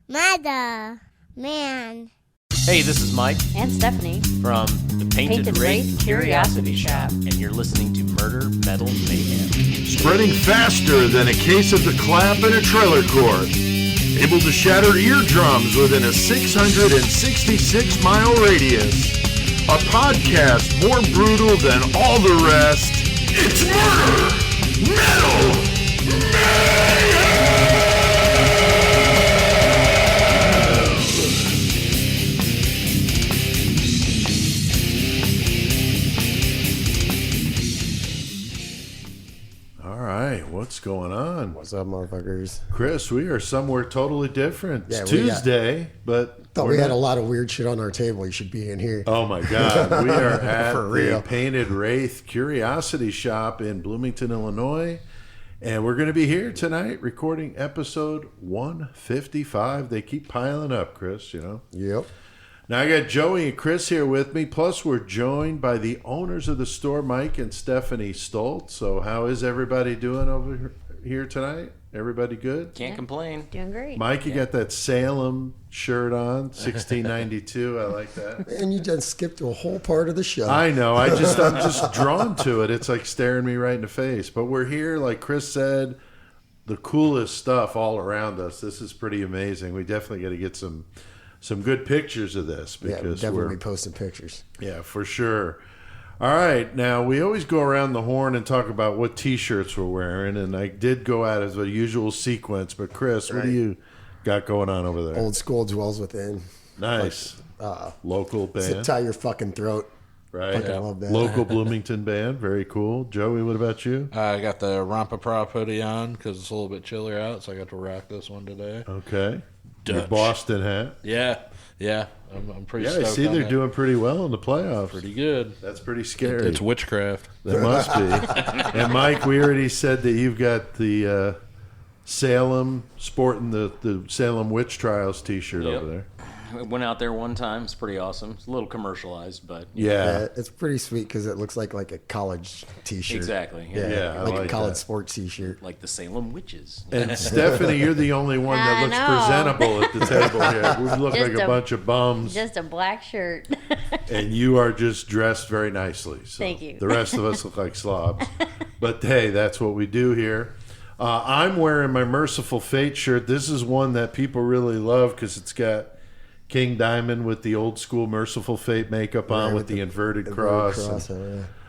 Mother, man. Hey, this is Mike and Stephanie from the Painted Wraith Curiosity Shoppe, and you're listening to Murder, Metal, Mayhem. Spreading faster than a case of the clap in a trailer court. Able to shatter eardrums within a 666-mile radius. A podcast more brutal than all the rest. It's Murder, Metal, Mayhem! What's going on? What's up, motherfuckers? Chris, we are somewhere totally different. It's Tuesday, but... Thought we had a lot of weird shit on our table. You should be in here. Oh, my God. We are at the Painted Wraith Curiosity Shoppe in Bloomington, Illinois. And we're going to be here tonight recording episode 155. They keep piling up, Chris, you know? Yep. Now, I got Joey and Chris here with me. Plus, we're joined by the owners of the store, Mike and Stephanie Stoltz. So how is everybody doing over here tonight? Everybody good? Can't complain. Doing great. Mike, you got that Salem shirt on, 1692. I like that. And you just skipped a whole part of the show. I know. I'm just drawn to it. It's like staring me right in the face. But we're here, like Chris said, the coolest stuff all around us. This is pretty amazing. We definitely got to get some good pictures of this because definitely posting pictures. Yeah, for sure. All right, now we always go around the horn and talk about what T-shirts we're wearing, and I did go out as the usual sequence. But Chris, what do you got going on over there? Old school dwells within. Nice, local band. Zip tie your fucking throat. Right, I love that. Local Bloomington band, very cool. Joey, what about you? I got the Rompa Prop hoodie on because it's a little bit chillier out, so I got to rock this one today. Okay. Dutch. Your Boston hat. Yeah. I'm pretty stoked. Yeah, I see they're doing pretty well in the playoffs. Pretty good. That's pretty scary. It's witchcraft. That must be. And Mike, we already said that you've got the Salem, sporting the Salem Witch Trials T-shirt over there. I went out there one time. It's pretty awesome. It's a little commercialized, but... Yeah. It's pretty sweet because it looks like a college T-shirt. Exactly. Yeah, I like a college that. sports T-shirt. Like the Salem Witches. And Stephanie, you're the only one that looks presentable at the table here. We look like a bunch of bums. Just a black shirt. And you are just dressed very nicely. So Thank you. The rest of us look like slobs. But hey, that's what we do here. I'm wearing my Merciful Fate shirt. This is one that people really love because it's got King Diamond with the old school Merciful Fate makeup on with the inverted cross.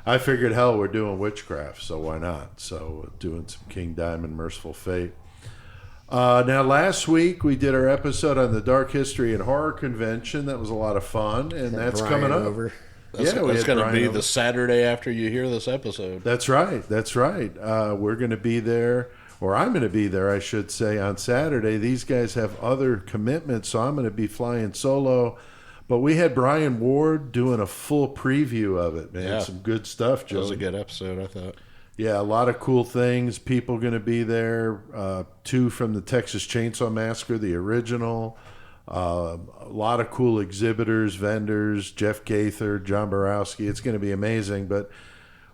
I figured, hell, we're doing Witchcraft, so why not? So doing some King Diamond Merciful Fate. Now, last week we did our episode on the Dark History and Horror Convention. That was a lot of fun, and that's coming up. That's going to be the Saturday after you hear this episode. That's right. We're going to be there. Or I'm going to be there, I should say, on Saturday. These guys have other commitments, so I'm going to be flying solo. But we had Brian Ward doing a full preview of it, man. Yeah. Some good stuff, Joe. That was a good episode, I thought. Yeah, a lot of cool things. People going to be there. 2 from the Texas Chainsaw Massacre, the original. A lot of cool exhibitors, vendors, Jeff Gaither, John Borowski. It's going to be amazing, but...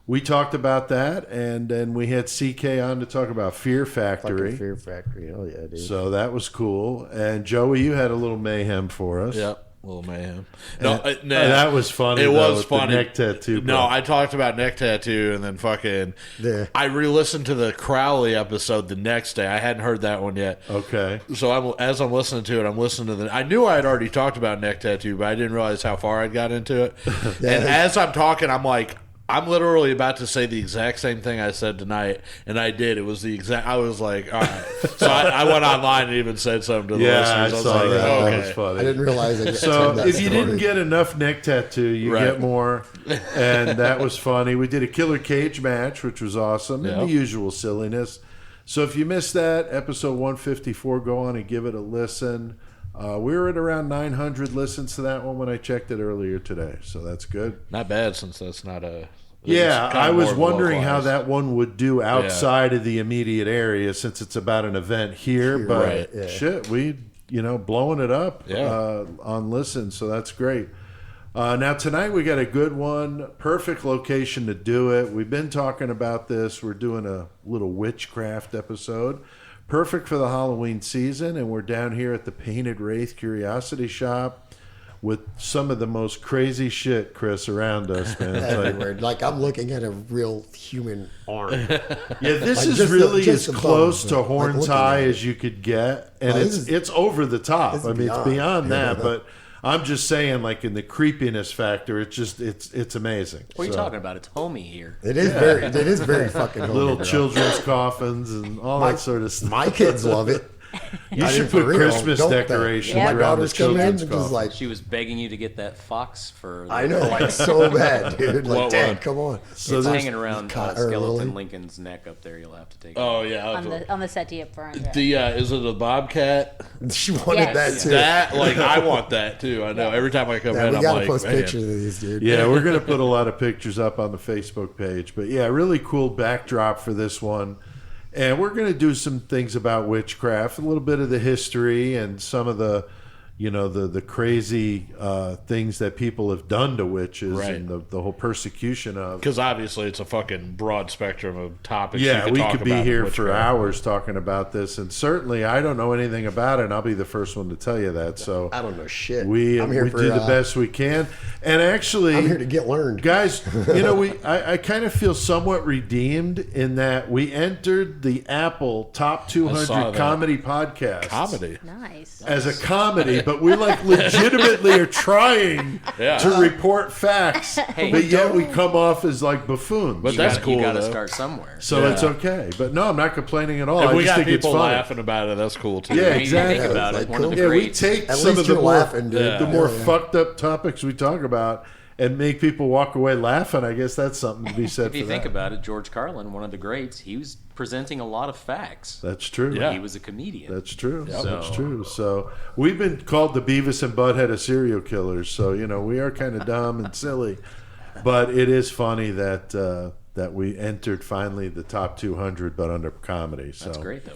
We talked about that, and then we had CK on to talk about Fear Factory. Fucking Fear Factory, oh yeah, dude. So that was cool. And Joey, you had a little mayhem for us. Yep, a little mayhem. That was funny. It was funny. The neck tattoo. No, I talked about neck tattoo, and then fucking. Yeah. I re-listened to the Crowley episode the next day. I hadn't heard that one yet. Okay. So as I'm listening to it, I'm listening to I knew I had already talked about neck tattoo, but I didn't realize how far I'd got into it. And as I'm talking, I'm like. I'm literally about to say the exact same thing I said tonight, and I did. It was the exact. I was like, all right. So I went online and even said something to the listeners. I saw like, that. okay. That was funny. I didn't realize it. So if you didn't get enough neck tattoo, you get more, and that was funny. We did a killer cage match, which was awesome, and the usual silliness. So if you missed that, episode 154, go on and give it a listen. We were at around 900 listens to that one when I checked it earlier today, so that's good. Not bad, since that's not a... Yeah, I was wondering how that one would do outside of the immediate area since it's about an event here. But shit, we blowing it up on listen, so that's great. Now tonight we got a good one, perfect location to do it. We've been talking about this. We're doing a little witchcraft episode. perfect for the Halloween season. And we're down here at the Painted Wraith Curiosity Shoppe with some of the most crazy shit, Chris, around us, man. It's like, Everywhere. Like I'm looking at a real human arm. yeah, this Like is just really just as the close bones, to like horns looking high at it. as you could get, and Oh, this is- it's over the top. this is I mean, it's beyond. beyond that, but I'm just saying, like in the creepiness factor, it's amazing. What are you So, talking about? It's homey here. It is very fucking homey, little bro. children's coffins and all that sort of stuff. My kids love it. You I should mean, for put real, Christmas don't they? decorations My around the daughters come in and children's just coffin. like, She was begging you to get that fox for. I know, like so bad, dude. Like, What Dad, one? come on. So It's there's- hanging around Or Skeleton Lily. Lincoln's neck up there. You'll have to take. Oh yeah, on the settee up front. Yeah. the is it a bobcat? She wanted Yes. that too. That like I want that too. I know. Every time I come Yeah, in, we I'm gotta like, post man. pictures of these, dude. Yeah, we're going to put a lot of pictures up on the Facebook page. But yeah, really cool backdrop for this one. And we're going to do some things about witchcraft, a little bit of the history and some of the, the crazy things that people have done to witches Right. and the whole persecution of. Because obviously it's a fucking broad spectrum of topics. Yeah, you we talk could be about in here for witchcraft. hours talking about this. And certainly I don't know anything about it, and I'll be the first one to tell you that. So I don't know shit. we I'm here for, do the best we can. And actually, I'm here to get learned. guys, I kind of feel somewhat redeemed in that we entered the Apple Top I 200 saw that. comedy podcasts Comedy. Nice. as a comedy, but we like legitimately are trying Yeah. to report facts, but yet we come off as like buffoons. But that's cool, You got to though. start somewhere. So Yeah. it's okay. But no, I'm not complaining at all. If I we just got think it's people funny. laughing about it, that's cool too. Yeah, I mean, you exactly. think about Yeah, it. it's One like of the Yeah, we greats. take At some least of the you're more, laughing, dude. Yeah. the more Yeah. fucked up topics we talk about and make people walk away laughing. I guess that's something to be said If for you think that. about it, George Carlin, one of the greats, he was presenting a lot of facts. That's true. Yeah. He was a comedian. That's true. That's So- true. So we've been called the Beavis and Butthead of serial killers. So we are kind of dumb and silly, but it is funny that that we entered finally the top 200, but under comedy. So That's great, though.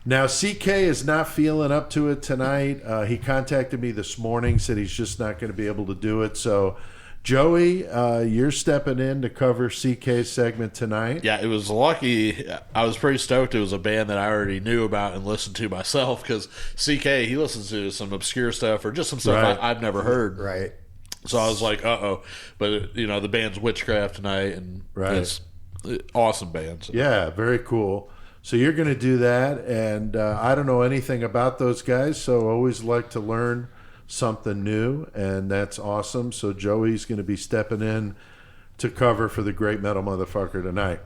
Now, CK is not feeling up to it tonight. He contacted me this morning, said he's just not going to be able to do it. So, Joey, you're stepping in to cover CK's segment tonight. Yeah, it was lucky. I was pretty stoked it was a band that I already knew about and listened to myself because CK, he listens to some obscure stuff or just some stuff Right. I've never heard. Right. So I was like, uh-oh. But, the band's Witchcraft tonight, and Right. it's awesome band. So. Yeah, very cool. So you're going to do that, and I don't know anything about those guys, so I always like to learn something new, and that's awesome. So Joey's going to be stepping in to cover for the great metal motherfucker tonight.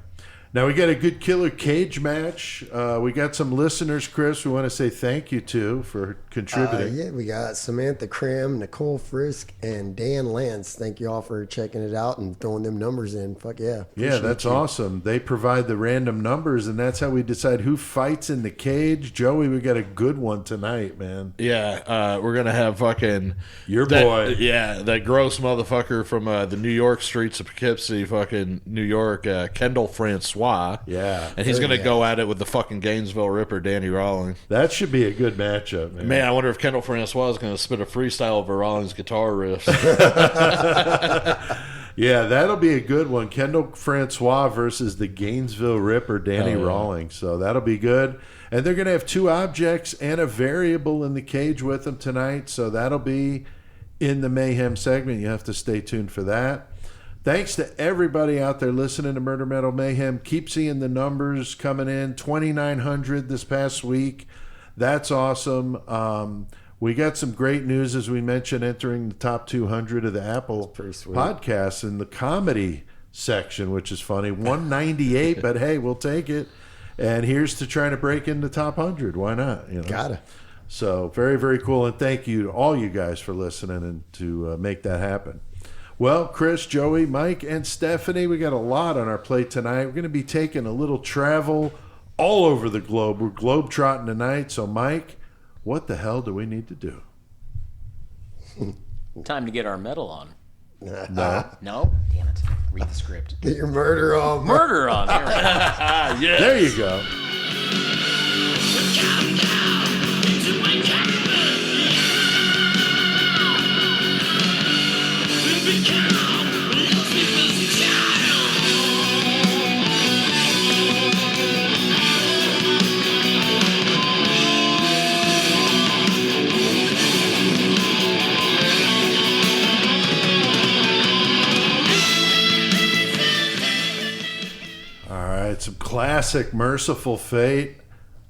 Now we got a good killer cage match. We got some listeners, Chris, we want to say thank you to for contributing. Yeah, we got Samantha Cram, Nicole Frisk, and Dan Lance. Thank you all for checking it out and throwing them numbers in. Fuck yeah. Yeah, Appreciate that's you. awesome. They provide the random numbers, and that's how we decide who fights in the cage. Joey, we got a good one tonight, man. Yeah, we're going to have fucking... Your that- boy. Yeah, that gross motherfucker from the New York streets of Poughkeepsie, fucking New York, Kendall Francois. Yeah. And he's Oh, going to yeah. go at it with the fucking Gainesville Ripper, Danny Rawlings. That should be a good matchup, man. Man, I wonder if Kendall Francois is going to spit a freestyle over Rawlings' guitar riffs. Yeah, that'll be a good one. Kendall Francois versus the Gainesville Ripper, Danny Oh, yeah. Rawlings. So that'll be good. And they're going to have two objects and a variable in the cage with them tonight. So that'll be in the Mayhem segment. You have to stay tuned for that. Thanks to everybody out there listening to Murder Metal Mayhem. Keep seeing the numbers coming in. 2,900 this past week. That's awesome. We got some great news, as we mentioned, entering the top 200 of the Apple pretty sweet. podcasts in the comedy section, which is funny. 198, but hey, we'll take it. And here's to trying to break into top 100. Why not? Gotta. So very, very cool. And thank you to all you guys for listening and to make that happen. Well, Chris, Joey, Mike, and Stephanie, we got a lot on our plate tonight. We're going to be taking a little travel all over the globe. We're globe-trotting tonight. So, Mike, what the hell do we need to do? Time to get our metal on. No. No? Damn it. Read the script. Get your murder on. Murder on. There we go. There you go. classic Merciful Fate,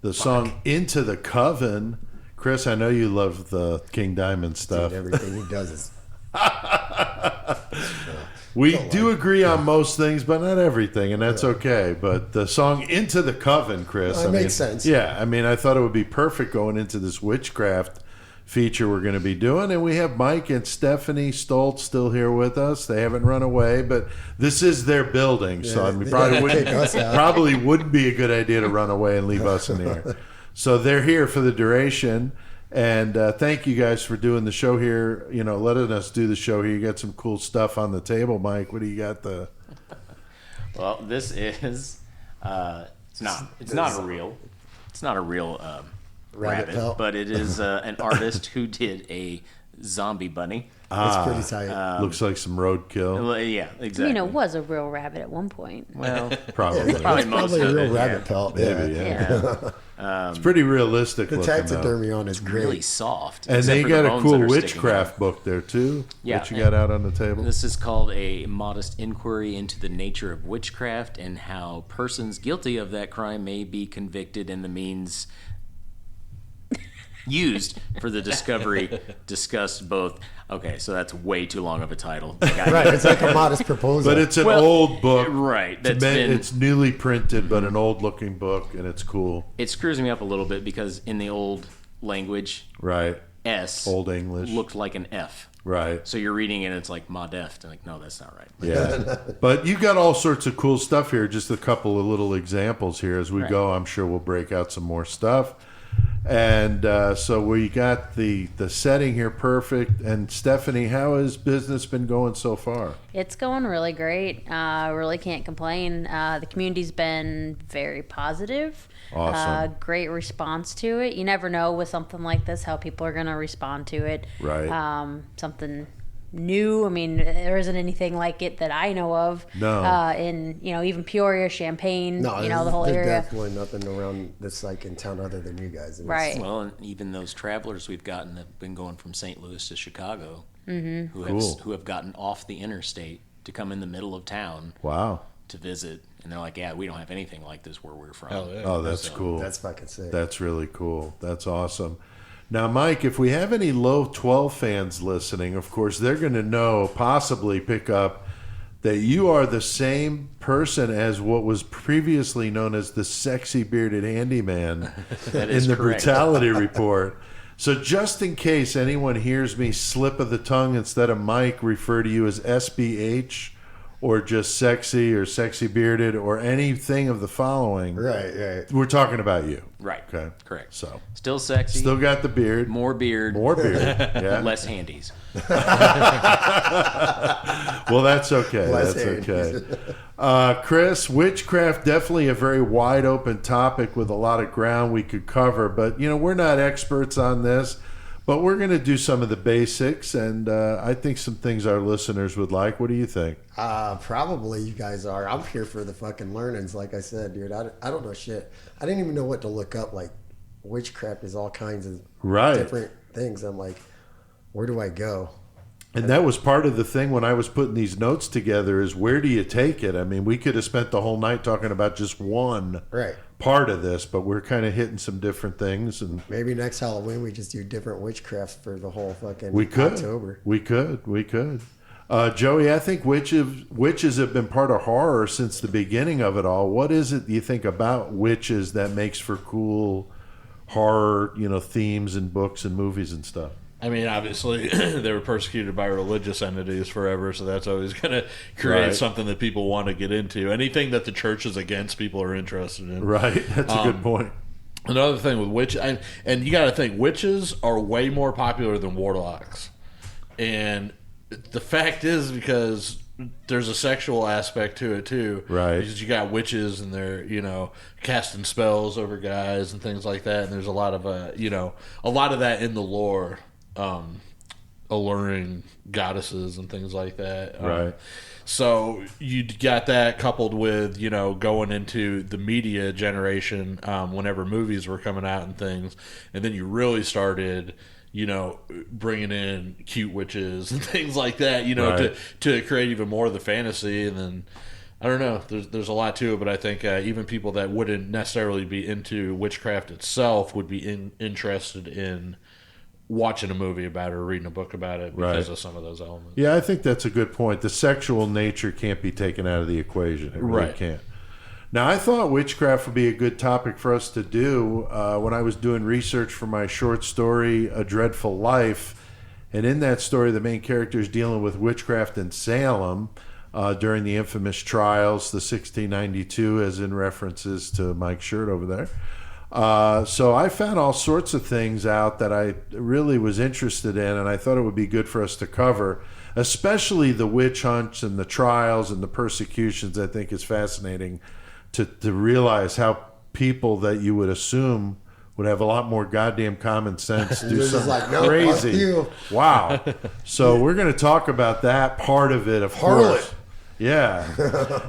the song Into the Coven. Chris, I know you love the King Diamond stuff. Dude, everything he does is. We do agree on most things, but not everything, and that's okay. But the song Into the Coven, Chris. That makes sense. Yeah, I mean, I thought it would be perfect going into this Witchcraft feature we're going to be doing. And we have Mike and Stephanie Stoltz still here with us. They haven't run away, but this is their building, so I mean, probably wouldn't be a good idea to run away and leave us in here. So they're here for the duration. And thank you guys for doing the show here. You know, letting us do the show here. You got some cool stuff on the table, Mike. What do you got? Well, this is it's not a real rabbit, pelt. but it is an artist who did a zombie bunny. That's pretty tight. Looks like some roadkill. Well, yeah, exactly. I mean, it was a real rabbit at one point. Well, Probably. probably It's most probably a of real it. rabbit pelt. Maybe, Yeah. It's pretty realistic The looking, though. taxidermy on is great. Really soft. And except they for got the a bones cool that are sticking Witchcraft out. book there, too. Yeah, What you got out on the table? This is called A Modest Inquiry into the Nature of Witchcraft and How Persons Guilty of That Crime May Be Convicted and the Means Used for the Discovery Discussed Both. Okay, so that's way too long of a title. Right, it's like a modest proposal. But it's an old book. Right. It's newly printed, but an old-looking book, and it's cool. It screws me up a little bit because in the old language, Right. S Old English. looked like an F. Right. So you're reading it and it's like modest. And like, no, that's not right. Yeah. But you got all sorts of cool stuff here. Just a couple of little examples here. As we go, I'm sure we'll break out some more stuff. And so we got the setting here perfect. And Stephanie, how has business been going so far? It's going really great. Really can't complain. The community's been very positive. Awesome. Great response to it. You never know with something like this how people are going to respond to it. Right. Something new. I mean, there isn't anything like it that I know of. No. In even Peoria, Champaign, No, the whole there's area. definitely nothing around this like in town other than you guys. And Right. Well, and even those travelers we've gotten have been going from St. Louis to Chicago, Mm-hmm. who have gotten off the interstate to come in the middle of town Wow. to visit, and they're like, "Yeah, we don't have anything like this where we're from." Hell yeah. Oh, that's cool. That's fucking sick. That's really cool. That's awesome. Now, Mike, if we have any Low 12 fans listening, of course, they're going to know, possibly pick up, that you are the same person as what was previously known as the sexy bearded handyman That in is the correct. brutality report. So just in case anyone hears me slip of the tongue instead of Mike, refer to you as SBH or just sexy or sexy bearded or anything of the following. Right. We're talking about you. Right. Okay. Correct. So Still sexy. still got the beard. more beard. More beard. Yeah. Less handies. Well, that's okay. Less That's handies. okay. Chris, Witchcraft, definitely a very wide open topic with a lot of ground we could cover. But, we're not experts on this. But we're going to do some of the basics, and I think some things our listeners would like. What do you think? Probably you guys are. I'm here for the fucking learnings, like I said, dude. I don't know shit. I didn't even know what to look up. Like, witchcraft is all kinds of different things. I'm like, where do I go? And that was part of the thing when I was putting these notes together is where do you take it? I mean, we could have spent the whole night talking about just one part of this, but we're kind of hitting some different things. And Maybe next Halloween we just do different witchcrafts for the whole fucking October. We could. Joey, I think witches have been part of horror since the beginning of it all. What is it you think about witches that makes for cool horror, themes and books and movies and stuff? I mean, obviously, they were persecuted by religious entities forever, so that's always going to create something that people want to get into. Anything that the church is against, people are interested in. Right, that's a good point. Another thing with witches, and you got to think, witches are way more popular than warlocks. And the fact is because there's a sexual aspect to it, too. Right. Because you got witches and they're, casting spells over guys and things like that. And there's a lot of, a lot of that in the lore. Alluring goddesses and things like that. Right. So you got that coupled with, going into the media generation whenever movies were coming out and things. And then you really started, bringing in cute witches and things like that, to create even more of the fantasy. And then I don't know. There's a lot to it, but I think even people that wouldn't necessarily be into witchcraft itself would be interested in watching a movie about it or reading a book about it because of some of those elements. Yeah, I think that's a good point. The sexual nature can't be taken out of the equation. It really can't. Now, I thought witchcraft would be a good topic for us to do when I was doing research for my short story, A Dreadful Life. And in that story, the main character is dealing with witchcraft in Salem during the infamous trials, the 1692, as in references to Mike's shirt over there. So I found all sorts of things out that I really was interested in, and I thought it would be good for us to cover, especially the witch hunts and the trials and the persecutions. I think is fascinating to realize how people that you would assume would have a lot more goddamn common sense do something like, no, crazy. fuck you. Wow. So we're going to talk about that part of it, of course. Yeah.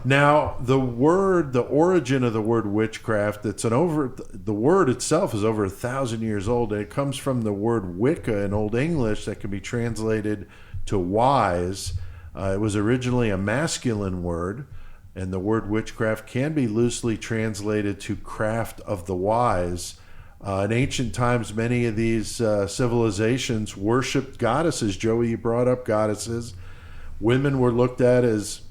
Now, the origin of the word witchcraft, the word itself is over 1,000 years old, and it comes from the word Wicca in Old English that can be translated to wise. It was originally a masculine word, and the word witchcraft can be loosely translated to craft of the wise. In ancient times, many of these civilizations worshipped goddesses. Joey, you brought up goddesses. Women were looked at as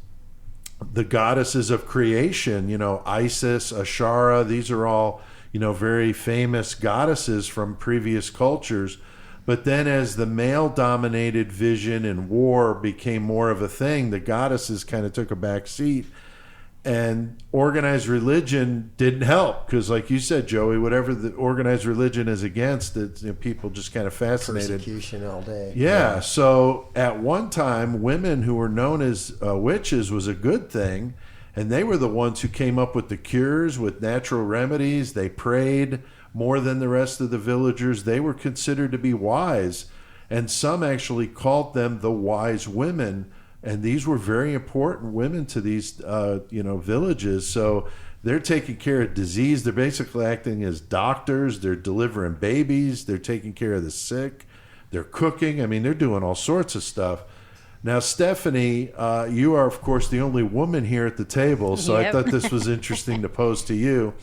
the goddesses of creation, Isis, Ashara. These are all, very famous goddesses from previous cultures. But then as the male-dominated vision and war became more of a thing, the goddesses kind of took a back seat. And organized religion didn't help because, like you said, Joey, whatever the organized religion is against, people just kind of fascinated. Persecution all day. Yeah. So at one time, women who were known as witches was a good thing, and they were the ones who came up with the cures, with natural remedies. They prayed more than the rest of the villagers. They were considered to be wise, and some actually called them the wise women. And these were very important women to these, villages. So they're taking care of disease. They're basically acting as doctors. They're delivering babies. They're taking care of the sick. They're cooking. I mean, they're doing all sorts of stuff. Now, Stephanie, you are, of course, the only woman here at the table. So I thought this was interesting to pose to you.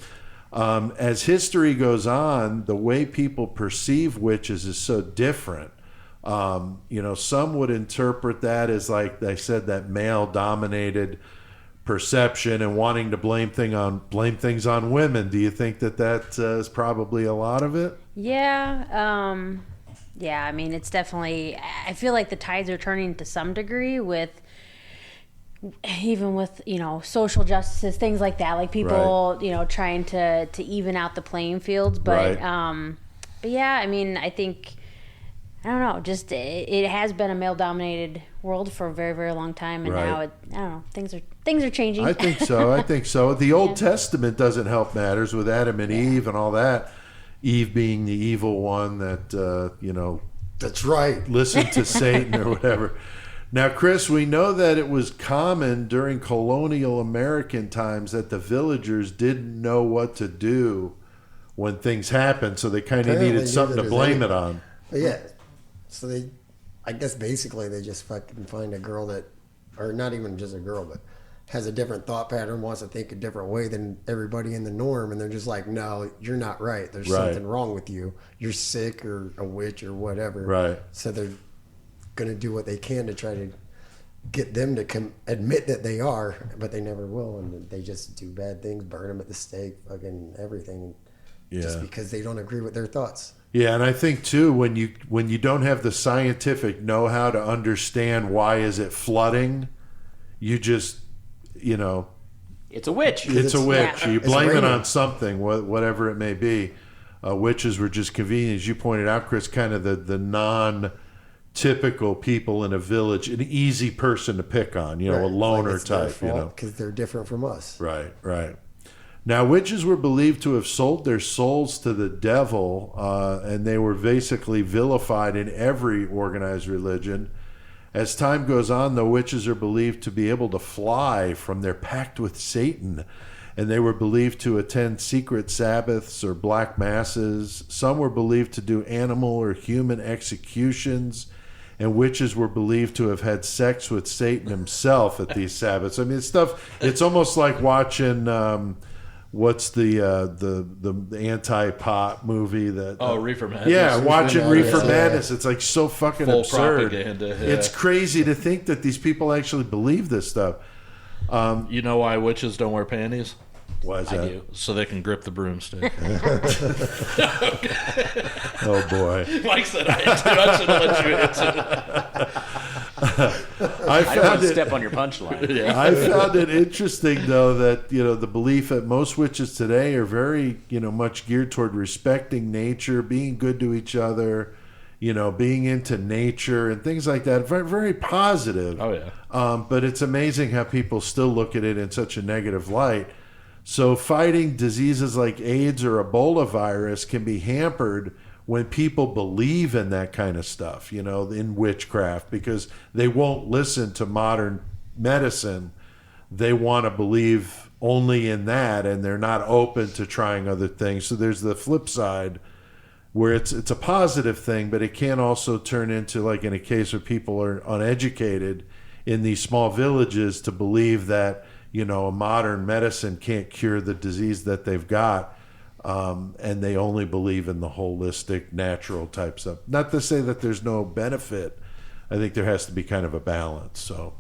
As history goes on, the way people perceive witches is so different. Some would interpret that as, like they said, that male-dominated perception and wanting to blame things on women. Do you think that is probably a lot of it? Yeah. I mean, it's definitely. I feel like the tides are turning to some degree with social justices, things like that, like people, trying to even out the playing fields. But, but yeah, I mean, I think. I don't know. Just it has been a male-dominated world for a very, very long time, and now I don't know. Things are changing. I think so. The Old Testament doesn't help matters with Adam and Eve and all that. Eve being the evil one that That's right. Listened to Satan or whatever. Now, Chris, we know that it was common during colonial American times that the villagers didn't know what to do when things happened, so they kind of needed something to blame it on. Yeah. So I guess basically they just fucking find a girl that, or not even just a girl, but has a different thought pattern, wants to think a different way than everybody in the norm, and they're just like, no, you're not right. There's something wrong with you. You're sick or a witch or whatever. Right. So they're going to do what they can to try to get them to admit that they are, but they never will, and they just do bad things, burn them at the stake, fucking everything, just because they don't agree with their thoughts. Yeah, and I think too, when you don't have the scientific know-how to understand why is it flooding, you just, it's a witch. It's a witch. Yeah. You blame it on something, whatever it may be. Witches were just convenient, as you pointed out, Chris, kind of the non-typical people in a village, an easy person to pick on, a loner type, because they're different from us. Right. Now, witches were believed to have sold their souls to the devil, and they were basically vilified in every organized religion. As time goes on, the witches are believed to be able to fly from their pact with Satan, and they were believed to attend secret Sabbaths or black masses. Some were believed to do animal or human executions, and witches were believed to have had sex with Satan himself at these Sabbaths. I mean, it's almost like watching what's the anti-pot movie that Reefer Madness. Yeah, watching Reefer Madness. Yeah. It's like so fucking Full absurd. propaganda, yeah. It's crazy to think that these people actually believe this stuff. You know why witches don't wear panties? Why is that? I do. So they can grip the broomstick. Oh boy. Mike said I should have let you answer. I I don't want found to it. step on your punchline. I found it interesting, though, that the belief that most witches today are very much geared toward respecting nature, being good to each other, being into nature and things like that. Very, very positive. Oh yeah. But it's amazing how people still look at it in such a negative light. So fighting diseases like AIDS or Ebola virus can be hampered when people believe in that kind of stuff, in witchcraft, because they won't listen to modern medicine. They want to believe only in that, and they're not open to trying other things. So there's the flip side where it's a positive thing, but it can also turn into, like in a case where people are uneducated in these small villages, to believe that a modern medicine can't cure the disease that they've got, and they only believe in the holistic, natural type stuff. Not to say that there's no benefit. I think there has to be kind of a balance. So,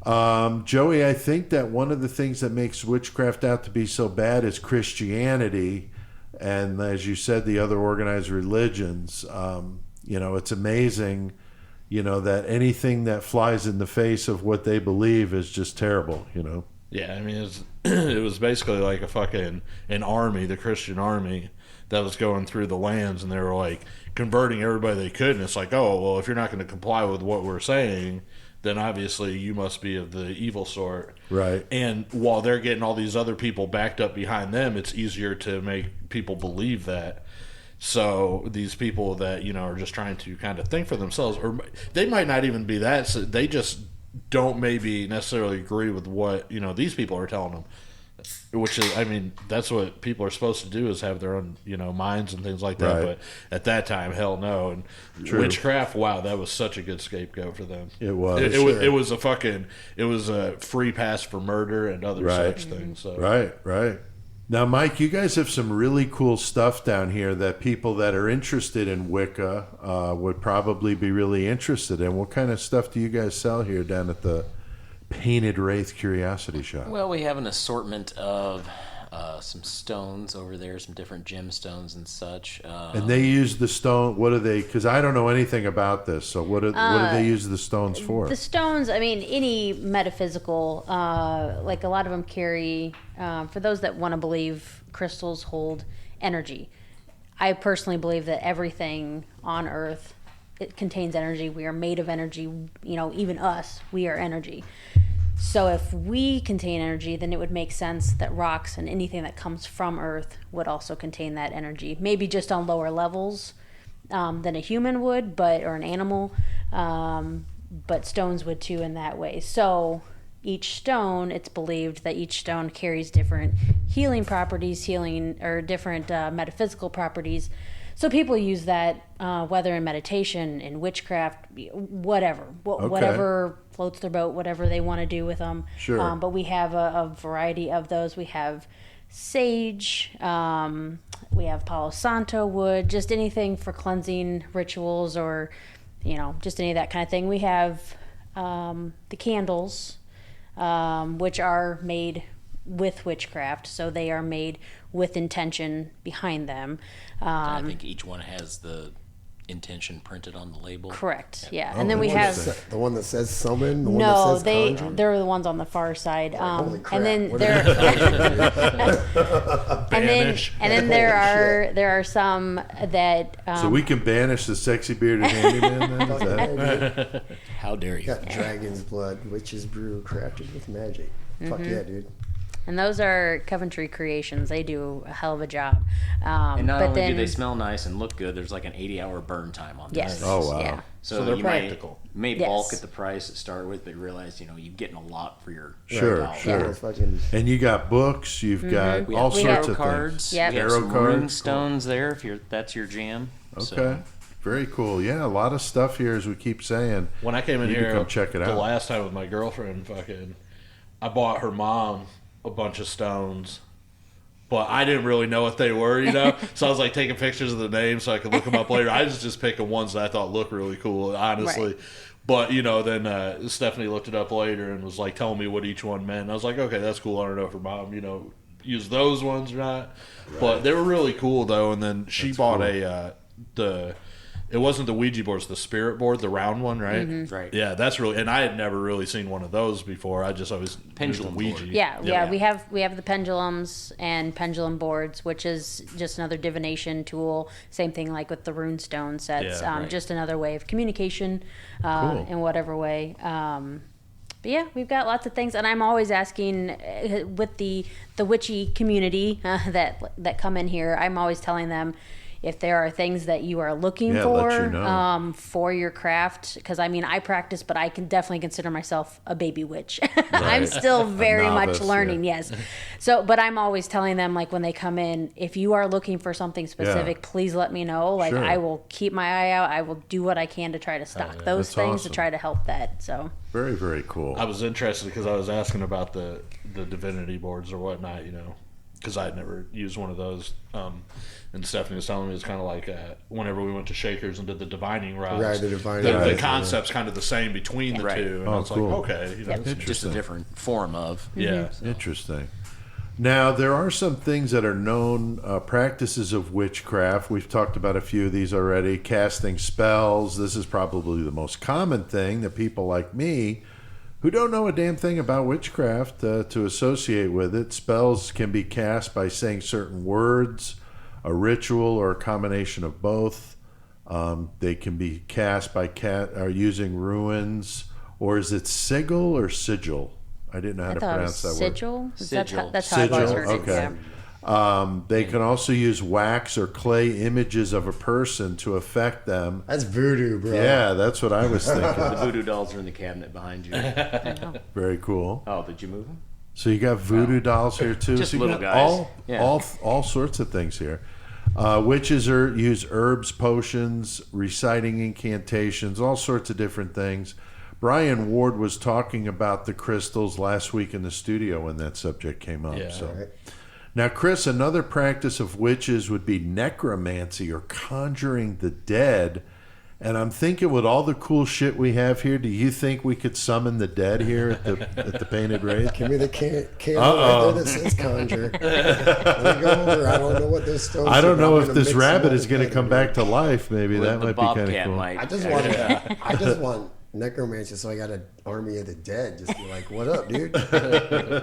Joey, I think that one of the things that makes witchcraft out to be so bad is Christianity, and as you said, the other organized religions. It's amazing. That anything that flies in the face of what they believe is just terrible, Yeah, I mean, it was basically like an army, the Christian army, that was going through the lands, and they were like converting everybody they could. And it's like, oh, well, if you're not going to comply with what we're saying, then obviously you must be of the evil sort. Right. And while they're getting all these other people backed up behind them, it's easier to make people believe that. So these people that are just trying to kind of think for themselves, or they might not even be that. So they just don't maybe necessarily agree with what these people are telling them. Which is, I mean, that's what people are supposed to do, is have their own minds and things like that. Right. But at that time, hell no. And True. Witchcraft, wow, that was such a good scapegoat for them. It was. It was a free pass for murder and other such things. So. Right. Now, Mike, you guys have some really cool stuff down here that people that are interested in Wicca would probably be really interested in. What kind of stuff do you guys sell here down at the Painted Wraith Curiosity Shoppe? Well, we have an assortment of some stones over there, some different gemstones and such. And they use the stone. What are they? Because I don't know anything about this. So what do they use the stones for? The stones, I mean, any metaphysical, like a lot of them carry, for those that want to believe crystals hold energy. I personally believe that everything on Earth, it contains energy. We are made of energy. Even us, we are energy. So if we contain energy, then it would make sense that rocks and anything that comes from Earth would also contain that energy. Maybe just on lower levels than a human would, or an animal, but stones would too in that way. So each stone, it's believed that each stone carries different healing properties, or different metaphysical properties. So people use that, whether in meditation, in witchcraft, whatever, whatever floats their boat, whatever they want to do with them. Sure. But we have a variety of those. We have sage, we have Palo Santo wood, just anything for cleansing rituals, or just any of that kind of thing. We have the candles, which are made with witchcraft, so they are made with intention behind them. I think each one has the intention printed on the label. Correct. Yeah, and then we have the one that says summon. The no, one that says conjure? they're the ones on the far side. Holy crap. And then What there, Banish. and then there are some that. So we can banish the sexy bearded handyman then? Is that- How dare you? Got dragon's blood, witch's brew, crafted with magic. Fuck yeah, dude. And those are Coventry creations. They do a hell of a job. And not only do they smell nice and look good, there's like an 80-hour burn time on Yes. these. Oh, wow. Yeah. So they're you practical. May Yes. balk at the price to start with, but you realize, you're getting a lot for your Sure, dollar. sure. Yeah, fucking, And you got books, you've got We all have sorts tarot of cards. things. Yep. We have Tarot some cards. rune stones there if that's your jam. Okay. So, Very cool. Yeah, a lot of stuff here, as we keep saying. When I came in You need to here come check it the out. last time with my girlfriend, I bought her mom a bunch of stones, but I didn't really know what they were, you know? So I was like taking pictures of the names so I could look them up later. I was just picking ones that I thought looked really cool, honestly. Right. But, you know, then Stephanie looked it up later and was like telling me what each one meant. And I was like, okay, that's cool. I don't know if her mom, you know, used those ones or not. Right. But they were really cool, though. And then she bought it wasn't the Ouija board, it's the spirit board, the round one, right? Mm-hmm. Right. Yeah, that's really, and I had never really seen one of those before. I just always Pendulum used the Ouija. board. Yeah. We have the pendulums and pendulum boards, which is just another divination tool. Same thing like with the rune stone sets. Yeah, right. Just another way of communication Cool. in whatever way. But yeah, we've got lots of things, and I'm always asking with the witchy community that come in here. I'm always telling them if there are things that you are looking for let you know. For your craft, because I mean I practice, but I can definitely consider myself a baby witch. I'm still very novice, much learning. yeah. Yes, so but I'm always telling them, like, when they come in, if you are looking for something specific, please let me know. Like, Sure. I will keep my eye out. I will do what I can to try to stock those That's things awesome. to try to help that. So Very, very cool. I was interested because I was asking about the divinity boards or whatnot, you know, because I had never used one of those. And Stephanie was telling me it's kind of like whenever we went to Shakers and did the divining rods. Right, the divining the rods, concept's kind of the same between the Right. two. And Oh, it's cool. like, okay. You know, it's- Just a different form of. yeah. Interesting. Now, there are some things that are known practices of witchcraft. We've talked about a few of these already. Casting spells. This is probably the most common thing that people like me, who don't know a damn thing about witchcraft, to associate with it. Spells can be cast by saying certain words, a ritual, or a combination of both. They can be cast by using runes, or is it sigil or sigil? I didn't know how I to thought it pronounce was that word. sigil. Sigil. That's how I've always Sigil, heard okay. it. Yeah. They can also use wax or clay images of a person to affect them. That's voodoo, bro. Yeah, that's what I was The thinking. voodoo dolls are in the cabinet behind you. Very cool. Oh, did you move them? So you got voodoo dolls here too. Just so you little got guys. Yeah. all sorts of things here. Witches use herbs, potions, reciting incantations, all sorts of different things. Brian Ward was talking about the crystals last week in the studio when that subject came up. Yeah. So. Right. Now, Chris, another practice of witches would be necromancy, or conjuring the dead. And I'm thinking, with all the cool shit we have here, do you think we could summon the dead here at the Painted Wraith? Give me the candle right there that says conjure. Let me go over. I don't know what this stones I don't are, know but I'm if gonna this mix rabbit them is going to come back to life. Maybe Well, that the might be kind of bobcat cool. might. I just want necromancy, so I got an army of the dead. Just be like, what up, dude?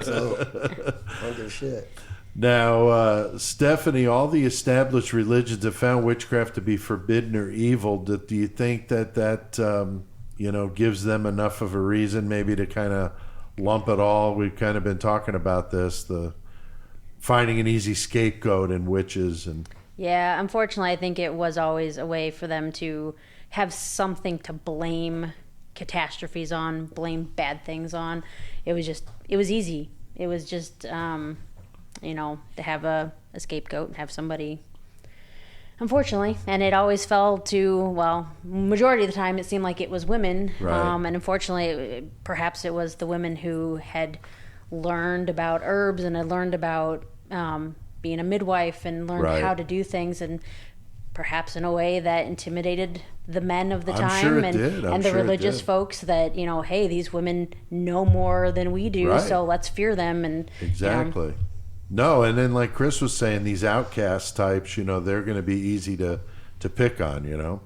So, I don't give a shit. Now, Stephanie, all the established religions have found witchcraft to be forbidden or evil. Do you think that gives them enough of a reason maybe to kind of lump it all? We've kind of been talking about this, the finding an easy scapegoat in witches. And Yeah, unfortunately, I think it was always a way for them to have something to blame catastrophes on, blame bad things on. It was easy. It was just, to have a scapegoat and have somebody, unfortunately. And it always fell to, majority of the time, it seemed like it was women. Right. And unfortunately, perhaps it was the women who had learned about herbs and had learned about being a midwife and learned Right. how to do things, and perhaps in a way that intimidated the men of the I'm time sure it and, did. I'm and the sure it religious did. folks that, hey, these women know more than we do, Right. so let's fear them. And exactly. No, and then like Chris was saying, these outcast types, they're going to be easy to pick on, You know,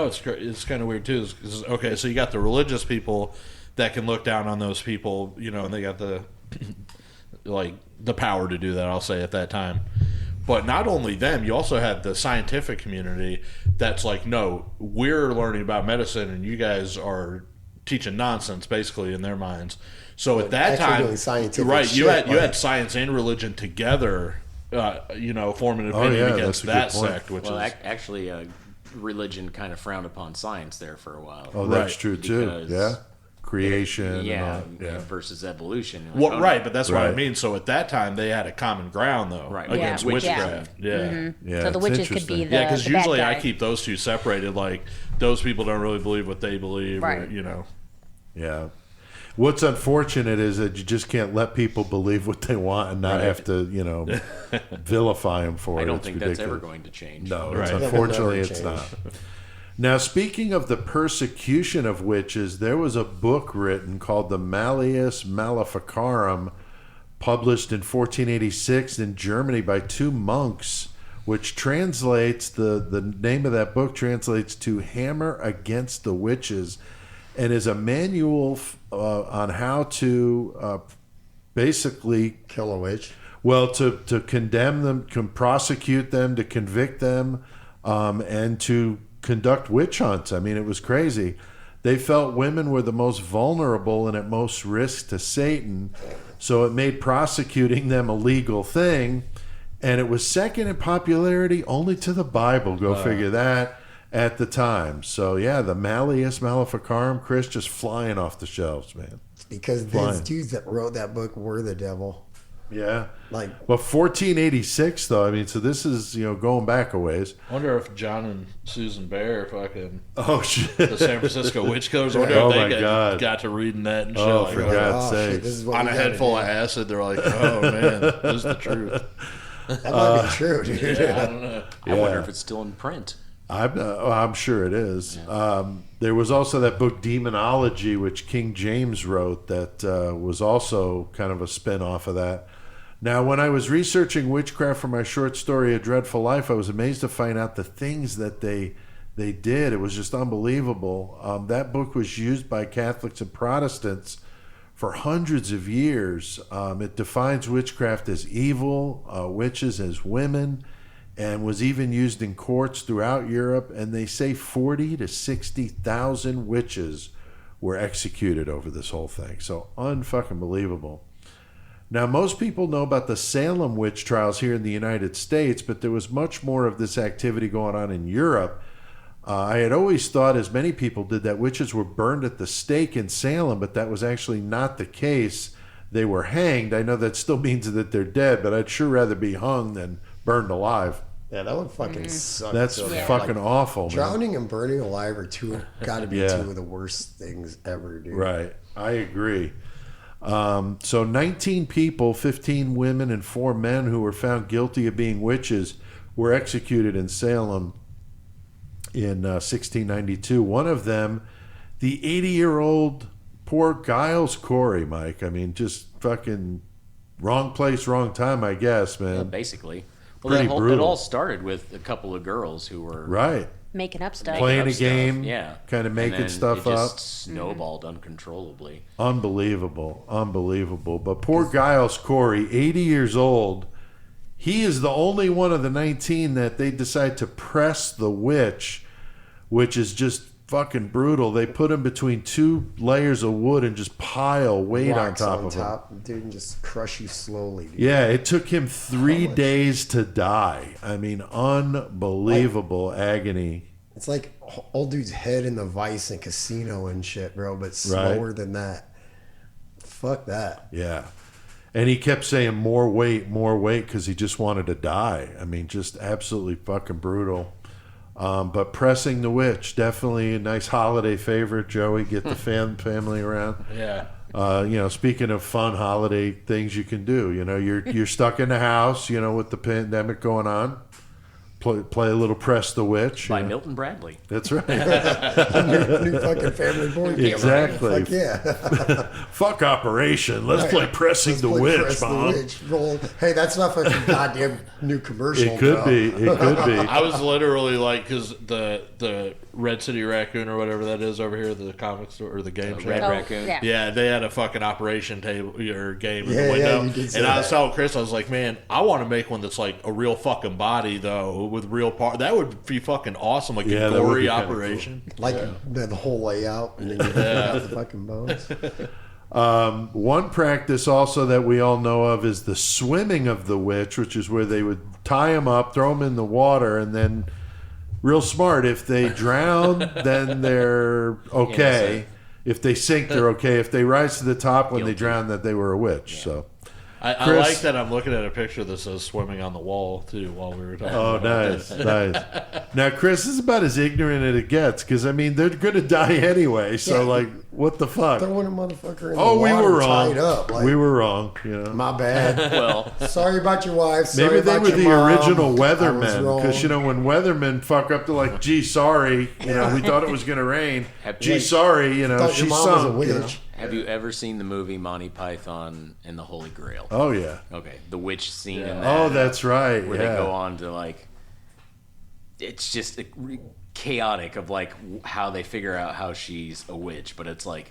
it's kind of weird too. Okay, so you got the religious people that can look down on those people, and they got the the power to do that. I'll say at that time, but not only them, you also had the scientific community that's like, no, we're learning about medicine, and you guys are teaching nonsense, basically in their minds. So at that Actually time, doing scientific right? You shit, had science and religion together. Forming an opinion yeah, against that's a good that point. sect, which Well, is actually, religion kind of frowned upon science there for a while. Oh, that's Right. true too. Because Yeah. procreation. Yeah, and all. versus evolution. Like, Well, right, but that's what I mean. So at that time, they had a common ground, though, Right. against Yeah. witchcraft. Yeah. So the it's witches could be interesting. the Because the bad usually I guy. keep those two separated. Like, those people don't really believe what they believe, or, Right. Yeah. What's unfortunate is that you just can't let people believe what they want and not Right. have to, vilify them for it. I don't It's think that's ever ridiculous. going to change. No, Right. unfortunately, It'll it's never not. Now, speaking of the persecution of witches, there was a book written called the Malleus Maleficarum, published in 1486 in Germany by two monks, which translates, the name of that book translates to Hammer Against the Witches, and is a manual on how to basically Kill a witch. well, to condemn them, prosecute them, to convict them, and to conduct witch hunts. I mean, it was crazy. They felt women were the most vulnerable and at most risk to Satan, so it made prosecuting them a legal thing. And it was second in popularity only to the Bible. Go figure that at the time. So, yeah, the Malleus Maleficarum, Chris, just flying off the shelves, man. Because Flying. these dudes that wrote that book were the devil. Yeah. Like, Well, 1486, though. I mean, so this is, going back a ways. I wonder if John and Susan Bear fucking Oh, shit. the San Francisco Witch Codes. I wonder Oh, if my they God. got to reading that and shit. Oh, like, for oh, God's shit, sake. this is what on we a gotta head full do. of acid, they're like, "Oh man, this is the truth." That might be true, dude. Yeah, I don't know. I wonder if it's still in print. I'm sure it is. There was also that book Demonology, which King James wrote, that was also kind of a spin-off of that. Now, when I was researching witchcraft for my short story, A Dreadful Life, I was amazed to find out the things that they did. It was just unbelievable. That book was used by Catholics and Protestants for hundreds of years. It defines witchcraft as evil, witches as women, and was even used in courts throughout Europe. And they say 40 to 60,000 witches were executed over this whole thing. So unfucking believable. Now, most people know about the Salem witch trials here in the United States, but there was much more of this activity going on in Europe. I had always thought, as many people did, that witches were burned at the stake in Salem, but that was actually not the case. They were hanged. I know that still means that they're dead, but I'd sure rather be hung than burned alive. Yeah, that would fucking suck. That's so bad. fucking Like, awful, man. drowning and burning alive are got to be Yeah. two of the worst things ever, dude. Right. I agree. So 19 people, 15 women and 4 men who were found guilty of being witches were executed in Salem in 1692. One of them, the 80-year-old poor Giles Corey, Mike. I mean, just fucking wrong place, wrong time, I guess, man. Yeah, basically. Well, Pretty it brutal. all started with a couple of girls who were Right. Making up stuff. Playing up a stuff, game, yeah, kind of And making then stuff it up. just snowballed uncontrollably. Unbelievable. Unbelievable. But poor Giles Corey, 80 years old, he is the only one of the 19 that they decide to press the witch, which is just fucking brutal. They put him between 2 layers of wood and just pile weight Rocks on top of him. dude, and just crush you slowly, dude. Yeah, it took him 3 days to die. I mean, unbelievable agony. It's like old dude's head in the vice and casino and shit, bro, but slower than that. Fuck that. Yeah. And he kept saying more weight, because he just wanted to die. I mean, just absolutely fucking brutal. But pressing the witch, definitely a nice holiday favorite, Joey. Get the family around. Yeah. Speaking of fun holiday things you can do, you're stuck in the house, with the pandemic going on. Play a little Press the Witch. By Milton Bradley. That's right. new fucking family board game. Exactly. Fuck yeah. Fuck Operation. Let's play Pressing Let's the play Witch, Press the Mom. Witch. Roll. Hey, that's not fucking goddamn new commercial. It could bro. be. It could be. I was literally like, because the Red City Raccoon or whatever that is over here, the comic store or the game shop. Red Oh, Raccoon. yeah. Yeah, they had a fucking operation table or game in Yeah, the window. yeah, you did say and I was that. telling Chris, I was like, man, I want to make one that's like a real fucking body though, with real part. That would be fucking awesome, like Yeah, a that would gory be kinda operation. Like the whole layout, and then you take out the fucking bones. One practice also that we all know of is the swimming of the witch, which is where they would tie them up, throw them in the water, and then, real smart, if they drown, then they're okay. if they sink, they're okay. If they rise to the top when they drown, that they were a witch. Yeah. So. I like that I'm looking at a picture that says swimming on the wall, too, while we were talking about nice. Now, Chris, this is about as ignorant as it gets, because, I mean, they're going to die anyway, so, like, what the fuck? Throwing a motherfucker in the water, we were wrong. tied up. We were wrong, you know. My bad. Well, sorry about your wife. Maybe they were the original weathermen, because, you know, when weathermen fuck up, they're like, gee, sorry, you know, we thought it was going to rain. Gee, sorry, you know, she sunk, you know. Have you ever seen the movie Monty Python and the Holy Grail? Oh, yeah. Okay, the witch scene in that. Oh, that's right. Where they go on to, like, it's just chaotic of, like, how they figure out how she's a witch. But it's like,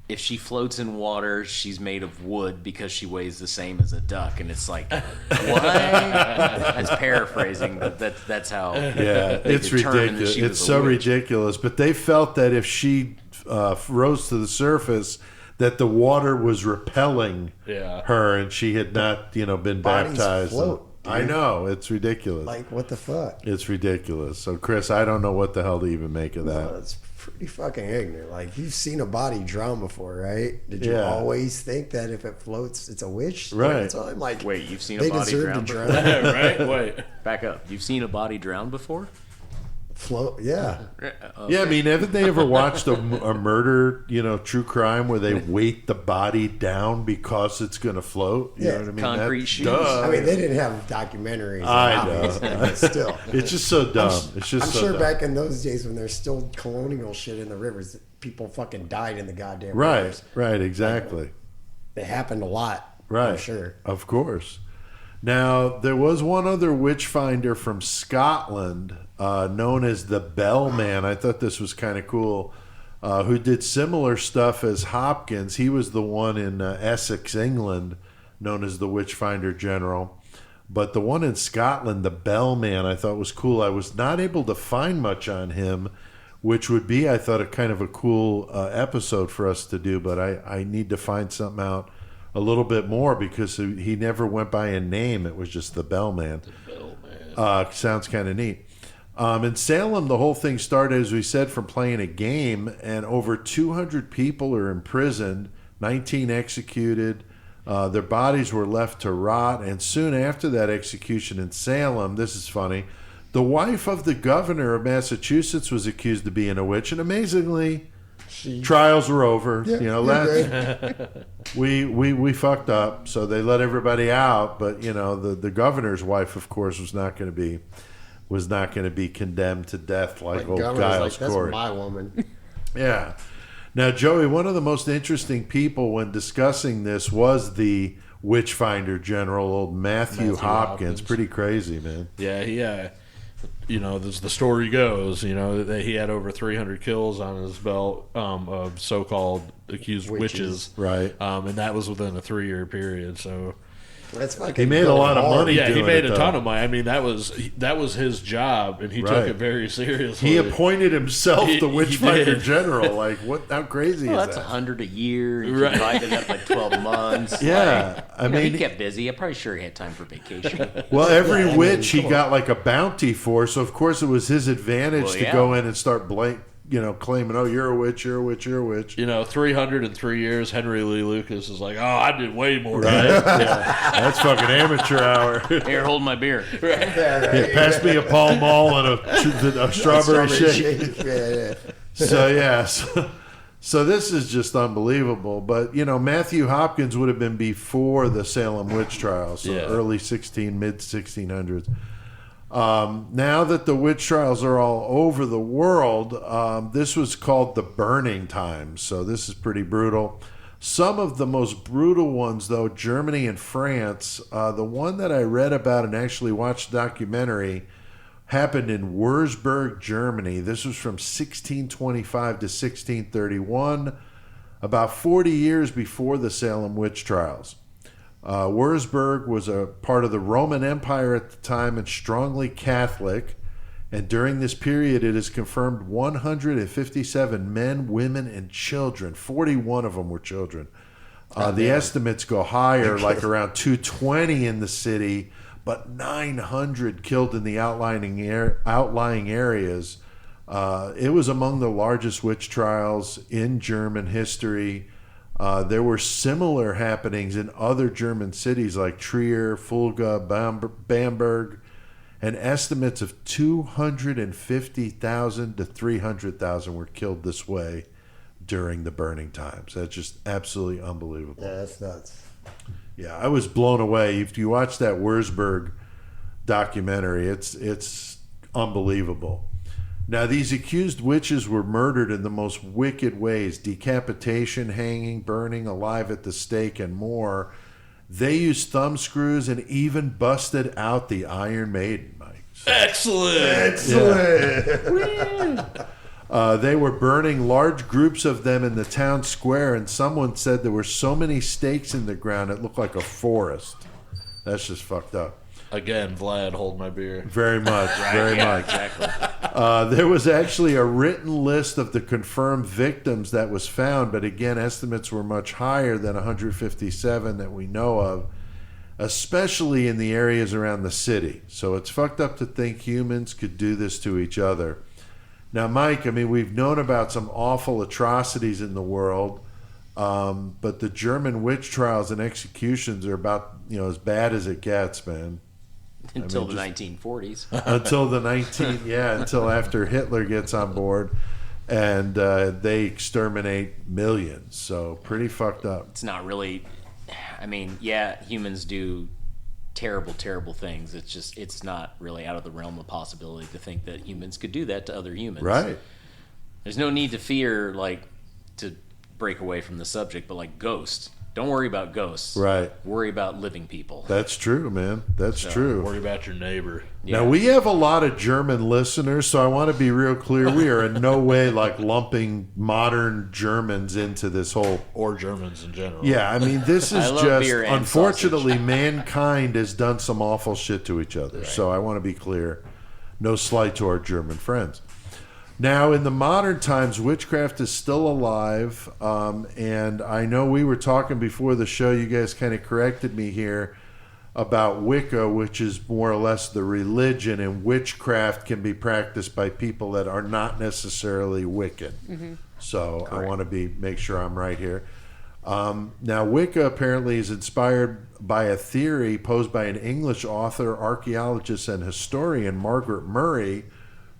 if she floats in water, she's made of wood because she weighs the same as a duck. And it's like, what? That's paraphrasing, but that's how it's ridiculous. It's so ridiculous. But they felt that if she rose to the surface, that the water was repelling her, and she had not, you know, been baptized. Float, I know, it's ridiculous. Like, what the fuck? It's ridiculous. So, Chris, I don't know what the hell to even make of that. It's pretty fucking ignorant. Like, you've seen a body drown before, right? Did you always think that if it floats, it's a witch? Right. So I'm like, wait, you've seen a body drown before? Right? Wait. Back up. You've seen a body drown before? Float, yeah. Okay. Yeah, I mean, haven't they ever watched a murder, you know, true crime where they weight the body down because it's going to float? You know what I mean? Concrete shoes. I mean, they didn't have documentaries. I know. But still. It's just so dumb. I'm sure back in those days when there's still colonial shit in the rivers, people fucking died in the goddamn rivers. Right, exactly. It happened a lot. Right. I'm sure. Of course. Now, there was one other witch finder from Scotland known as the Bellman. I thought this was kind of cool. Who did similar stuff as Hopkins. He was the one in Essex, England, known as the Witchfinder General. But the one in Scotland, the Bellman, I thought was cool. I was not able to find much on him, which would be, I thought, a kind of a cool episode for us to do. But I need to find something out a little bit more, because he never went by a name. It was just the Bellman. The Bellman. Sounds kind of neat. In Salem, the whole thing started, as we said, from playing a game, and over 200 people are imprisoned, 19 executed. Their bodies were left to rot, and soon after that execution in Salem, this is funny, the wife of the governor of Massachusetts was accused of being a witch, and amazingly, trials were over. Yeah, you know, we fucked up, so they let everybody out. But you know, the governor's wife, of course, was not going to be condemned to death like old Giles Corey. That's my woman. Yeah. Now, Joey, one of the most interesting people when discussing this was the Witchfinder General, old Matthew Hopkins. Pretty crazy, man. Yeah, you know, as the story goes, you know, that he had over 300 kills on his belt of so-called accused witches. Right. And that was within a 3-year period, so... That's fucking he made a lot of money. Yeah, he made a ton of money. I mean, that was his job, and he took it very seriously. He appointed himself the Witchfinder General. Like, what? How crazy is that? That's $100 a year. You divided up like 12 months. Yeah, like, I mean, he kept busy. I'm probably sure he had time for vacation. Well, every witch he got like a bounty for, so of course it was his advantage to go in and start claiming, oh, you're a witch, you're a witch, you're a witch. You know, 303 years, Henry Lee Lucas is like, oh, I did way more. Right? Yeah. That's fucking amateur hour. Here, hold my beer. Right. Yeah, pass me a Pall Mall and a strawberry shake. So this is just unbelievable. But, you know, Matthew Hopkins would have been before the Salem witch trials, so early mid-1600s. Now that the witch trials are all over the world, this was called the Burning Times. So this is pretty brutal. Some of the most brutal ones, though, Germany and France. The one that I read about and actually watched the documentary happened in Würzburg, Germany. This was from 1625 to 1631, about 40 years before the Salem witch trials. Würzburg was a part of the Roman Empire at the time and strongly Catholic. And during this period, it is confirmed 157 men, women, and children. 41 of them were children. The estimates go higher, like around 220 in the city, but 900 killed in the outlying areas. It was among the largest witch trials in German history. There were similar happenings in other German cities like Trier, Fulda, Bamberg, and estimates of 250,000 to 300,000 were killed this way during the burning times. That's just absolutely unbelievable. Yeah, that's nuts. Yeah, I was blown away. If you watch that Wurzburg documentary, it's unbelievable. Now, these accused witches were murdered in the most wicked ways: decapitation, hanging, burning alive at the stake, and more. They used thumb screws and even busted out the Iron Maiden, Mike. Excellent. They were burning large groups of them in the town square, and someone said there were so many stakes in the ground it looked like a forest. That's just fucked up. Again, Vlad, hold my beer. Very much, very much. Exactly. There was actually a written list of the confirmed victims that was found, but again, estimates were much higher than 157 that we know of, especially in the areas around the city. So it's fucked up to think humans could do this to each other. Now, Mike, I mean, we've known about some awful atrocities in the world, but the German witch trials and executions are about, as bad as it gets, man. Until the 1940s. Until after Hitler gets on board and they exterminate millions. So pretty fucked up. It's not really, I mean, yeah, humans do terrible, terrible things. It's not really out of the realm of possibility to think that humans could do that to other humans. Right. There's no need to fear, to break away from the subject, but ghosts. Don't worry about ghosts. Right. Worry about living people. That's true, man. That's true. Worry about your neighbor. Yeah. Now, we have a lot of German listeners, so I want to be real clear. We are in no way lomping modern Germans into this whole... Or Germans in general. Yeah, I mean, this is just... Unfortunately, sausage. mankind has done some awful shit to each other. Right. So I want to be clear. No slight to our German friends. Now, in the modern times, witchcraft is still alive, and I know we were talking before the show, you guys kind of corrected me here, about Wicca, which is more or less the religion, and witchcraft can be practiced by people that are not necessarily Wiccan. Mm-hmm. So correct. I want to make sure I'm right here. Now, Wicca apparently is inspired by a theory posed by an English author, archaeologist, and historian, Margaret Murray,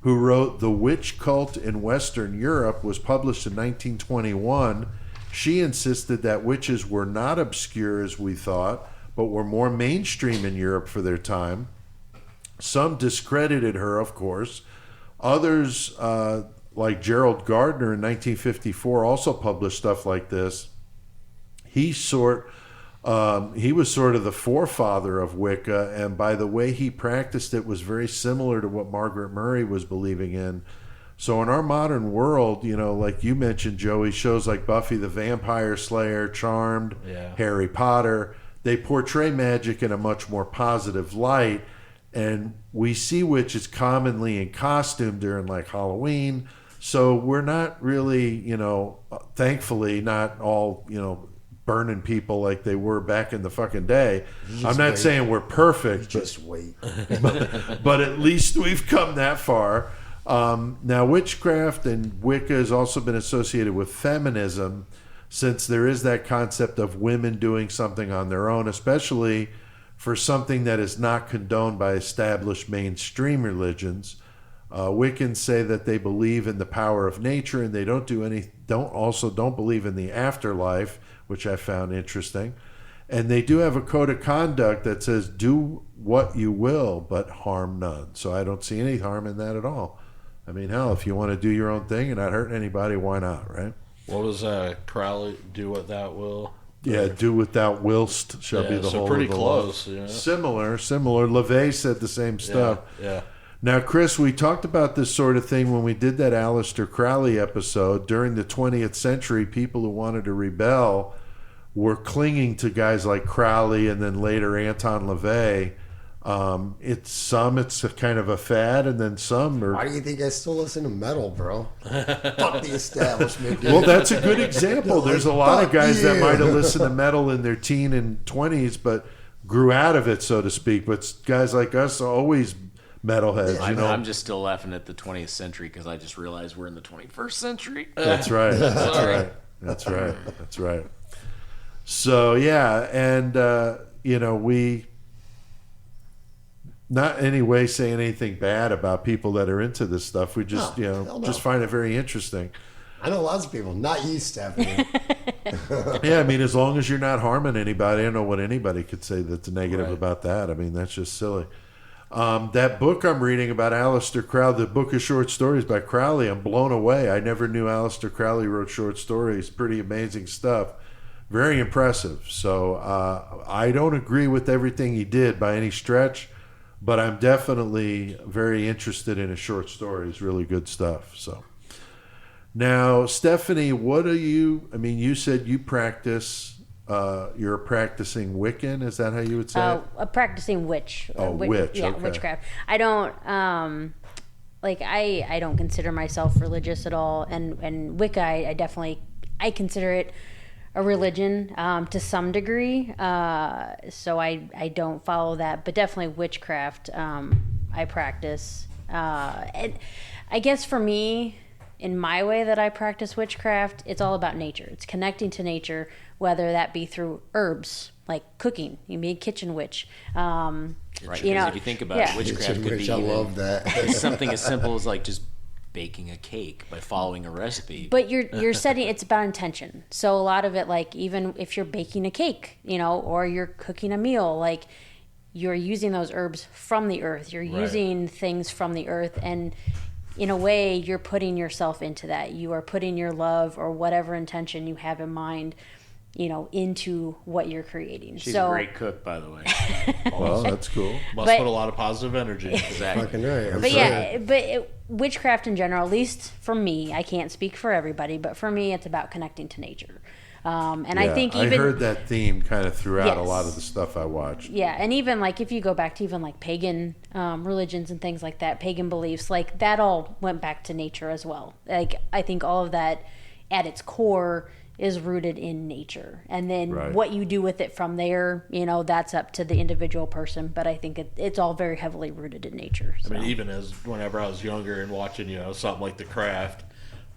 who wrote The Witch Cult in Western Europe, was published in 1921. She insisted that witches were not obscure as we thought, but were more mainstream in Europe for their time. Some discredited her, of course. Others, like Gerald Gardner in 1954, also published stuff like this. He was sort of the forefather of Wicca, and by the way he practiced it was very similar to what Margaret Murray was believing in. So in our modern world, like you mentioned, Joey, shows like Buffy the Vampire Slayer, Charmed, Harry Potter, they portray magic in a much more positive light, and we see witches commonly in costume during Halloween. So we're not really, thankfully not all, burning people like they were back in the fucking day. I'm not saying we're perfect. Just wait. But at least we've come that far. Now, witchcraft and Wicca has also been associated with feminism, since there is that concept of women doing something on their own, especially for something that is not condoned by established mainstream religions. Wiccans say that they believe in the power of nature, and they don't believe in the afterlife, which I found interesting. And they do have a code of conduct that says, do what you will, but harm none. So I don't see any harm in that at all. I mean, hell, if you want to do your own thing and not hurt anybody, why not, right? What was Crowley, do what thou will? Yeah, do what thou willst shall be the whole pretty of the close. law. Yeah. Similar. LaVey said the same stuff. Yeah. Now, Chris, we talked about this sort of thing when we did that Aleister Crowley episode. During the 20th century, people who wanted to rebel were clinging to guys like Crowley and then later Anton LaVey. It's a kind of a fad, and then some are... Why do you think I still listen to metal, bro? Fuck the establishment, dude. Well, that's a good example. There's a lot of guys that might have listened to metal in their teen and 20s, but grew out of it, so to speak. But guys like us always metalheads. I'm just still laughing at the 20th century because I just realized we're in the 21st century. That's right. That's right. So yeah, and we not any way say anything bad about people that are into this stuff. We just just find it very interesting. I know lots of people, not you, Stephanie. Yeah, I mean, as long as you're not harming anybody, I don't know what anybody could say that's negative Right. about that. I mean, that's just silly. That book I'm reading about Aleister Crowley, the book of short stories by Crowley, I'm blown away. I never knew Aleister Crowley wrote short stories. Pretty amazing stuff. Very impressive. So I don't agree with everything he did by any stretch, but I'm definitely very interested in his short stories. Really good stuff. So now, Stephanie, what are you? I mean, you said you practice. You're a practicing Wiccan. Is that how you would say it? A practicing witch. Witch. Yeah, Okay. witchcraft. I don't I don't consider myself religious at all, and Wicca, I definitely consider it a religion to some degree. So I don't follow that, but definitely witchcraft. I practice, and I guess for me, in my way that I practice witchcraft, it's all about nature. It's connecting to nature, whether that be through herbs, like cooking. You can be a kitchen witch. Right. Because if you think about it, witchcraft could be I even love that. something as simple as like just baking a cake by following a recipe. But you're setting, it's about intention. So a lot of it, like even if you're baking a cake, or you're cooking a meal, like you're using those herbs from the earth. You're using things from the earth, and in a way, you're putting yourself into that. You are putting your love or whatever intention you have in mind, into what you're creating. She's a great cook, by the way. Well, that's cool. Must put a lot of positive energy. Exactly. Fucking right. But yeah, witchcraft in general, at least for me, I can't speak for everybody, but for me, it's about connecting to nature. I think even I heard that theme kind of throughout a Yes. lot of the stuff I watched. Yeah, and even like if you go back to even like pagan religions and things like that, pagan beliefs, like that all went back to nature as well. Like I think all of that at its core is rooted in nature, and then what you do with it from there, that's up to the individual person. But I think it's all very heavily rooted in nature. So. I mean, even as whenever I was younger and watching, something like The Craft,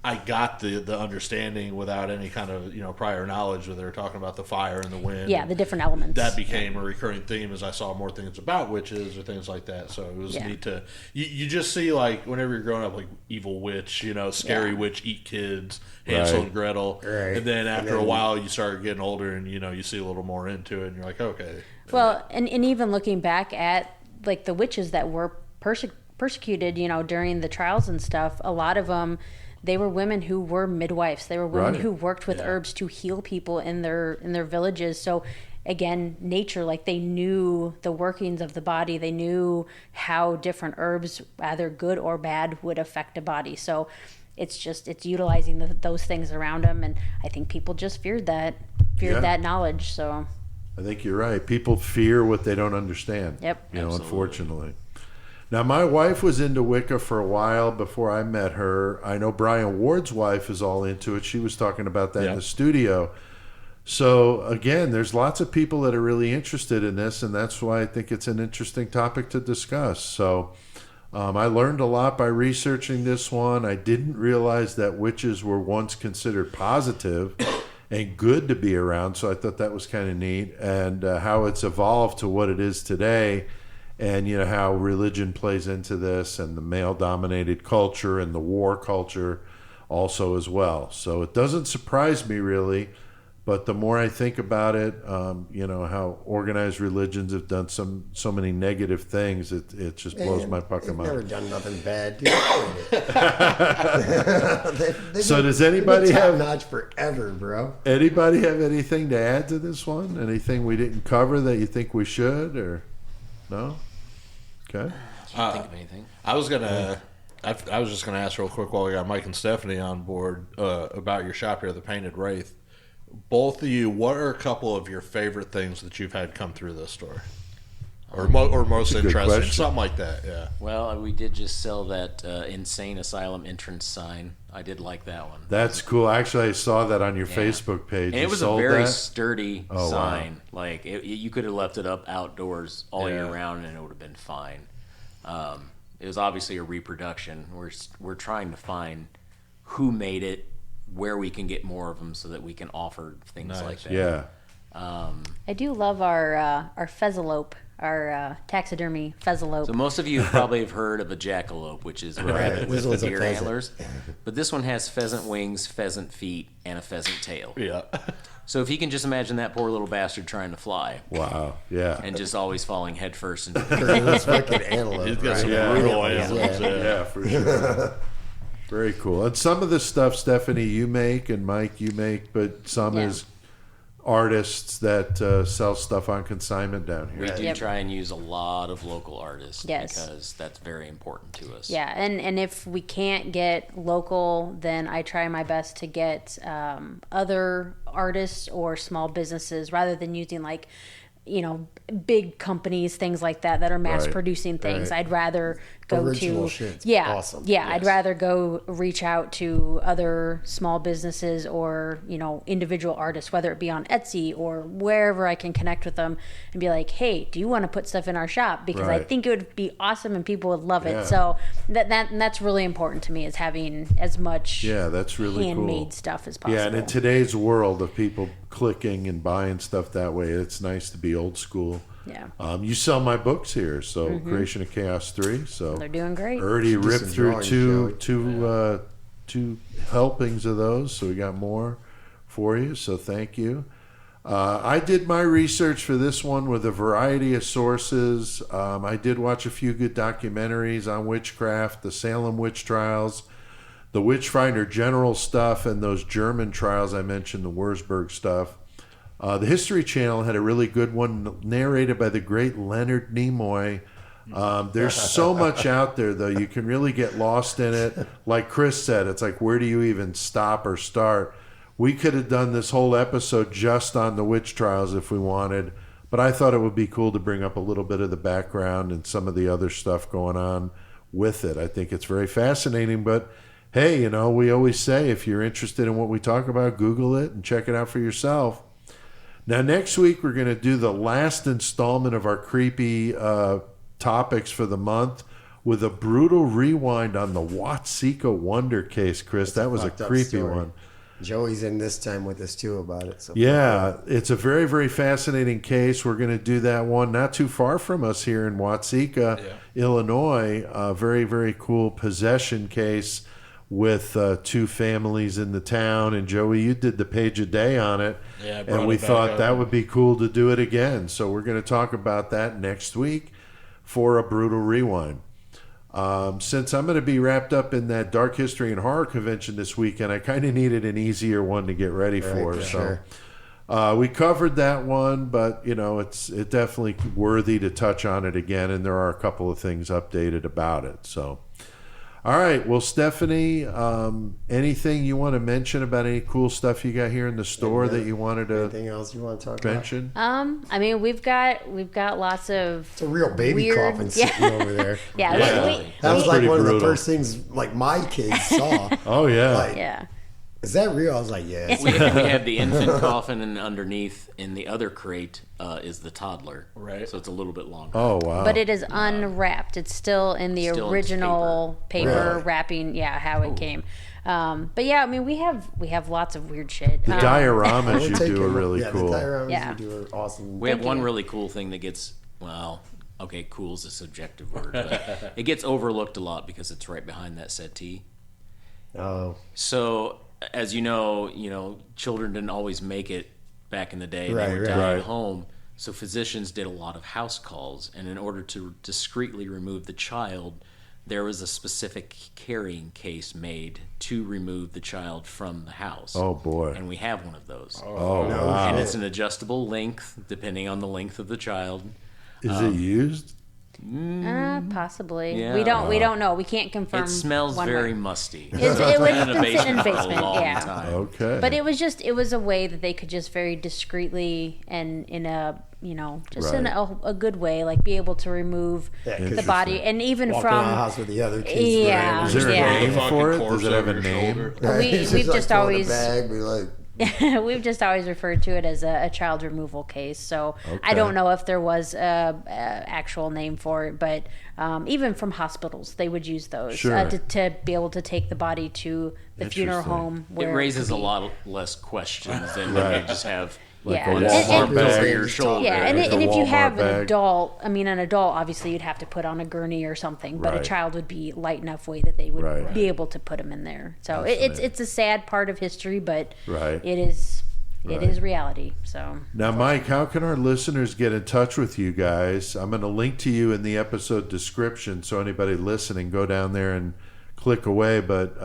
I got the understanding without any kind of prior knowledge where they were talking about the fire and the wind. Yeah, the different elements. That became a recurring theme as I saw more things about witches or things like that. So it was neat to you just see, like, whenever you're growing up, like evil witch, scary witch eat kids, Hansel and Gretel, and then after a while you start getting older and you see a little more into it and you're like, okay. Well, and even looking back at like the witches that were persecuted, during the trials and stuff, a lot of them. They were women who were midwives. They were women who worked with herbs to heal people in their villages. So again, nature, like they knew the workings of the body. They knew how different herbs, either good or bad, would affect a body. So it's utilizing those things around them. And I think people just feared that knowledge. So I think you're right. People fear what they don't understand. Yep. Unfortunately. Now, my wife was into Wicca for a while before I met her. I know Brian Ward's wife is all into it. She was talking about that in the studio. So, again, there's lots of people that are really interested in this, and that's why I think it's an interesting topic to discuss. So, I learned a lot by researching this one. I didn't realize that witches were once considered positive and good to be around, so I thought that was kind of neat, and how it's evolved to what it is today. And how religion plays into this, and the male-dominated culture and the war culture also as well. So it doesn't surprise me really, but the more I think about it, how organized religions have done so many negative things, it just blows my fucking mind. Never done nothing bad, dude. So does anybody have notch forever, bro? Anybody have anything to add to this one? Anything we didn't cover that you think we should, or no? Okay. Think of anything? I was just gonna ask real quick while we got Mike and Stephanie on board about your shop here, the Painted Wraith. Both of you, what are a couple of your favorite things that you've had come through this store, or most interesting, something like that? Yeah. Well, we did just sell that insane asylum entrance sign. I did like that one. That's cool. Actually, I saw that on your Facebook page. And it was a very sturdy sign. Wow. Like you could have left it up outdoors all year round, and it would have been fine. It was obviously a reproduction. We're trying to find who made it, where we can get more of them, so that we can offer things like that. Yeah. I do love our pheasalope, our taxidermy pheasalope. So most of you probably have heard of a jackalope, which is a rabbit This with one's a deer pheasant. antlers. But this one has pheasant wings, pheasant feet, and a pheasant tail. Yeah. So if you can just imagine that poor little bastard trying to fly Wow. Yeah. and just always falling headfirst into This fucking antelope. He's got right? some Yeah. brutal animals. Yeah, for sure. Very cool. And some of the stuff, Stephanie, you make, and Mike, you make, but some is artists that sell stuff on consignment down here. We do Yep. try and use a lot of local artists Yes. because that's very important to us. Yeah, and if we can't get local, then I try my best to get other artists or small businesses, rather than using like, big companies, things like that are mass Right. producing things. Right. I'd rather go Original to shit's yeah, awesome. yeah. I'd rather go reach out to other small businesses or individual artists, whether it be on Etsy or wherever I can connect with them, and be like, hey, do you want to put stuff in our shop? Because I Right. think it would be awesome and people would love Yeah. it. So that's really important to me, is having as much Yeah, that's really handmade cool. stuff as possible. Yeah, and in today's world of people clicking and buying stuff that way, it's nice to be old school. Yeah. You sell my books here, so Creation of Chaos 3. So They're doing great. already do ripped some through drawings, two helpings of those, so we got more for you. So thank you. I did my research for this one with a variety of sources. I did watch a few good documentaries on witchcraft, the Salem witch trials, the Witchfinder General stuff, and those German trials I mentioned, the Wurzburg stuff. The History Channel had a really good one narrated by the great Leonard Nimoy. There's so much out there, though. You can really get lost in it. Like Chris said, it's like, where do you even stop or start? We could have done this whole episode just on the witch trials if we wanted, but I thought it would be cool to bring up a little bit of the background and some of the other stuff going on with it. I think it's very fascinating, but hey, we always say, if you're interested in what we talk about, Google it and check it out for yourself. Now, next week, we're going to do the last installment of our creepy topics for the month with a brutal rewind on the Watsika Wonder case, Chris. That was a fucked up creepy story. one. Joey's in this time with us too about it. So Yeah, it's a very, very fascinating case. We're going to do that one not too far from us here in Watsika, Illinois. A very, very cool possession case with two families in the town. And Joey, you did the page a day on it. Yeah, I and brought we it back thought up. that would be cool to do it again. So we're going to talk about that next week for a brutal rewind. Since I'm going to be wrapped up in that Dark History and Horror Convention this weekend, I kind of needed an easier one to get ready for. for So sure. we covered that one, but it's definitely worthy to touch on it again, and there are a couple of things updated about it. So, all right, well, Stephanie, anything you want to mention about any cool stuff you got here in the store that you wanted to Anything else you want to talk about? mention? I mean, we've got lots of. It's a real baby Weird. coffin sitting over there. Yeah, That was like pretty one of the brutal. first things like my kids saw. Oh yeah, Like, yeah. is that real? I was like, yeah. We have the infant coffin, and underneath in the other crate is the toddler. Right. So it's a little bit longer. oh wow. But it is unwrapped. It's still in the Still in original paper Really? wrapping. Yeah, how it came. But yeah, I mean, we have lots of weird shit. the dioramas We'll you take do are it. really yeah, cool. The dioramas Yeah. you do are awesome. We have Thank one you. really cool thing that gets, well, okay, cool is a subjective word, but it gets overlooked a lot because it's right behind that settee. Oh, So, as you know, children didn't always make it back in the day. Right, They were right. dying Right. at home. So physicians did a lot of house calls, and in order to discreetly remove the child, there was a specific carrying case made to remove the child from the house. Oh boy. And we have one of those. Oh wow. And it's an adjustable length, depending on the length of the child. Is it used? Possibly. Yeah. We don't know. We can't confirm. It smells one very way. musty. It was been in a been sitting in basement for a basement. long Yeah. time. Okay. But it was a way that they could just very discreetly and in a just in a good way, like be able to remove Yeah, 'cause the body, and even walking from around the house with the other kids. Yeah. Is there a Yeah. name Fucking for it? corpse Does it have a over your name? shoulder. Right? We- It's we've like just throwing always- a bag, be like, We've just always referred to it as a child removal case. So I don't know if there was a actual name for it, but even from hospitals, they would use those to be able to take the body to the funeral home. It raises a lot less questions than when you just have Like a a Walmart bag over your shoulder. Yeah, and Like a if you have Walmart an bag. adult, an adult, obviously you'd have to put on a gurney or something, but a Right. child would be light enough weight that they would Right. be able to put them in there. So it's a sad part of history, but Right. it is Right. it is reality. So Now, Mike, how can our listeners get in touch with you guys? I'm going to link to you in the episode description, so anybody listening, go down there and click away. But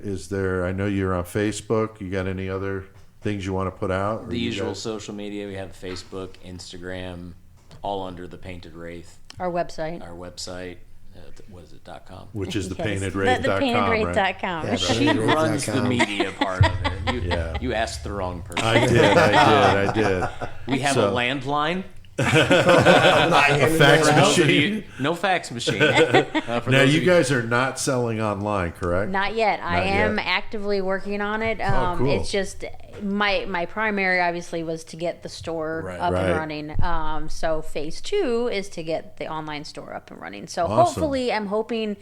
is there? I know you're on Facebook. You got any other things you want to put out? Or The you usual guys- social media. We have Facebook, Instagram, all under the Painted Wraith. our website. Our website, what is it, .com? which is the Yes. paintedwraith.com, The right? paintedwraith.com. Yeah, She runs the media part of it. You asked the wrong person. I did. We have So- a landline. A fax For those of machine. you, no fax machine. For Now, those you of guys are not selling online, correct? Not yet. I Not am yet. actively working on it. Cool. It's just my primary obviously was to get the store up Right. and running. So phase 2 is to get the online store up and running. So Awesome. hopefully, I'm hoping.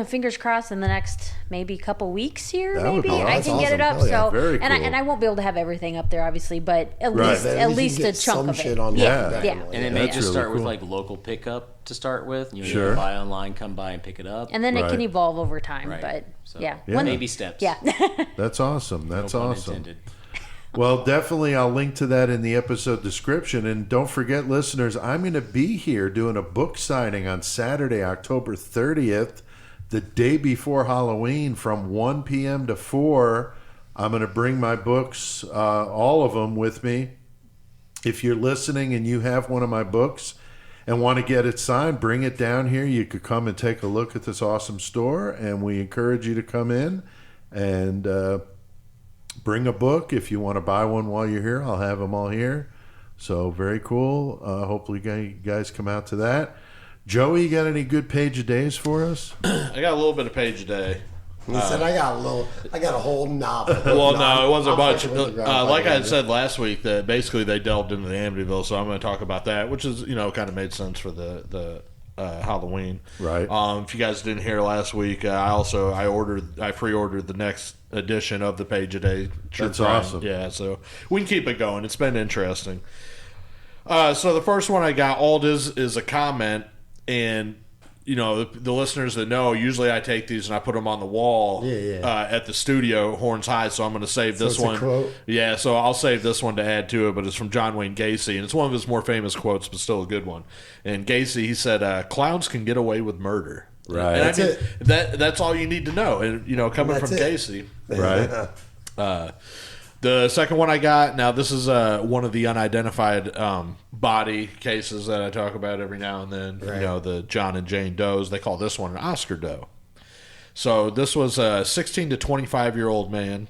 Fingers crossed in the next maybe couple weeks here, That would maybe be I awesome. can get it up. Hell yeah. So Very and cool. I won't be able to have everything up there, obviously, but at Right. least At at least least you a get chunk some of shit it. on Yeah, that. yeah. And then That's they just really start cool. with like local pickup to start with. You know, Sure. you buy online, come by and pick it up. And then it can Right. evolve over time. Right. But So, yeah, Yeah. baby steps. yeah. That's awesome. That's No pun awesome. intended. Well, definitely I'll link to that in the episode description. And don't forget, listeners, I'm going to be here doing a book signing on Saturday, October 30th, the day before Halloween, from 1 p.m. to 4. I'm going to bring my books, all of them, with me. If you're listening and you have one of my books and want to get it signed, bring it down here. You could come and take a look at this awesome store, and we encourage you to come in and bring a book. If you want to buy one while you're here, I'll have them all here. So very cool. Hopefully you guys come out to that. Joey, you got any good page a days for us? I got a little bit of page a day. He said, I got a whole novel. Well, no, it wasn't I'm much. fucking with the ground Like I fucking had said last week, that basically they delved into the Amityville, so I'm going to talk about that, which is, kind of made sense for the Halloween. Right. If you guys didn't hear last week, I pre-ordered the next edition of the Page a Day. True That's Crime. awesome. Yeah, so we can keep it going. It's been interesting. So the first one I got, all it is a comment, and the listeners that know, usually I take these and I put them on the wall at the studio, horns high. So I'm going to save this it's a one. quote? Yeah, so I'll save this one to add to it, but it's from John Wayne Gacy, and it's one of his more famous quotes, but still a good one. And Gacy, he said, "Clowns can get away with murder." Right. And That's it. That's all you need to know. And coming That's from it. Gacy. Right. The second one I got, now this is one of the unidentified body cases that I talk about every now and then. Right. The John and Jane Does. They call this one an Oscar Doe. So this was a 16 to 25-year-old man,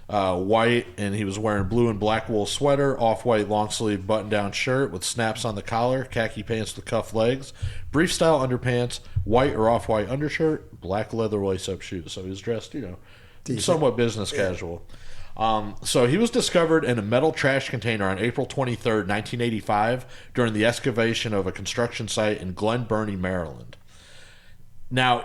white, and he was wearing blue and black wool sweater, off-white long-sleeve button-down shirt with snaps on the collar, khaki pants with cuff legs, brief-style underpants, white or off-white undershirt, black leather lace-up shoes. So he was dressed, somewhat business casual. So he was discovered in a metal trash container on April 23rd, 1985, during the excavation of a construction site in Glen Burnie, Maryland. Now,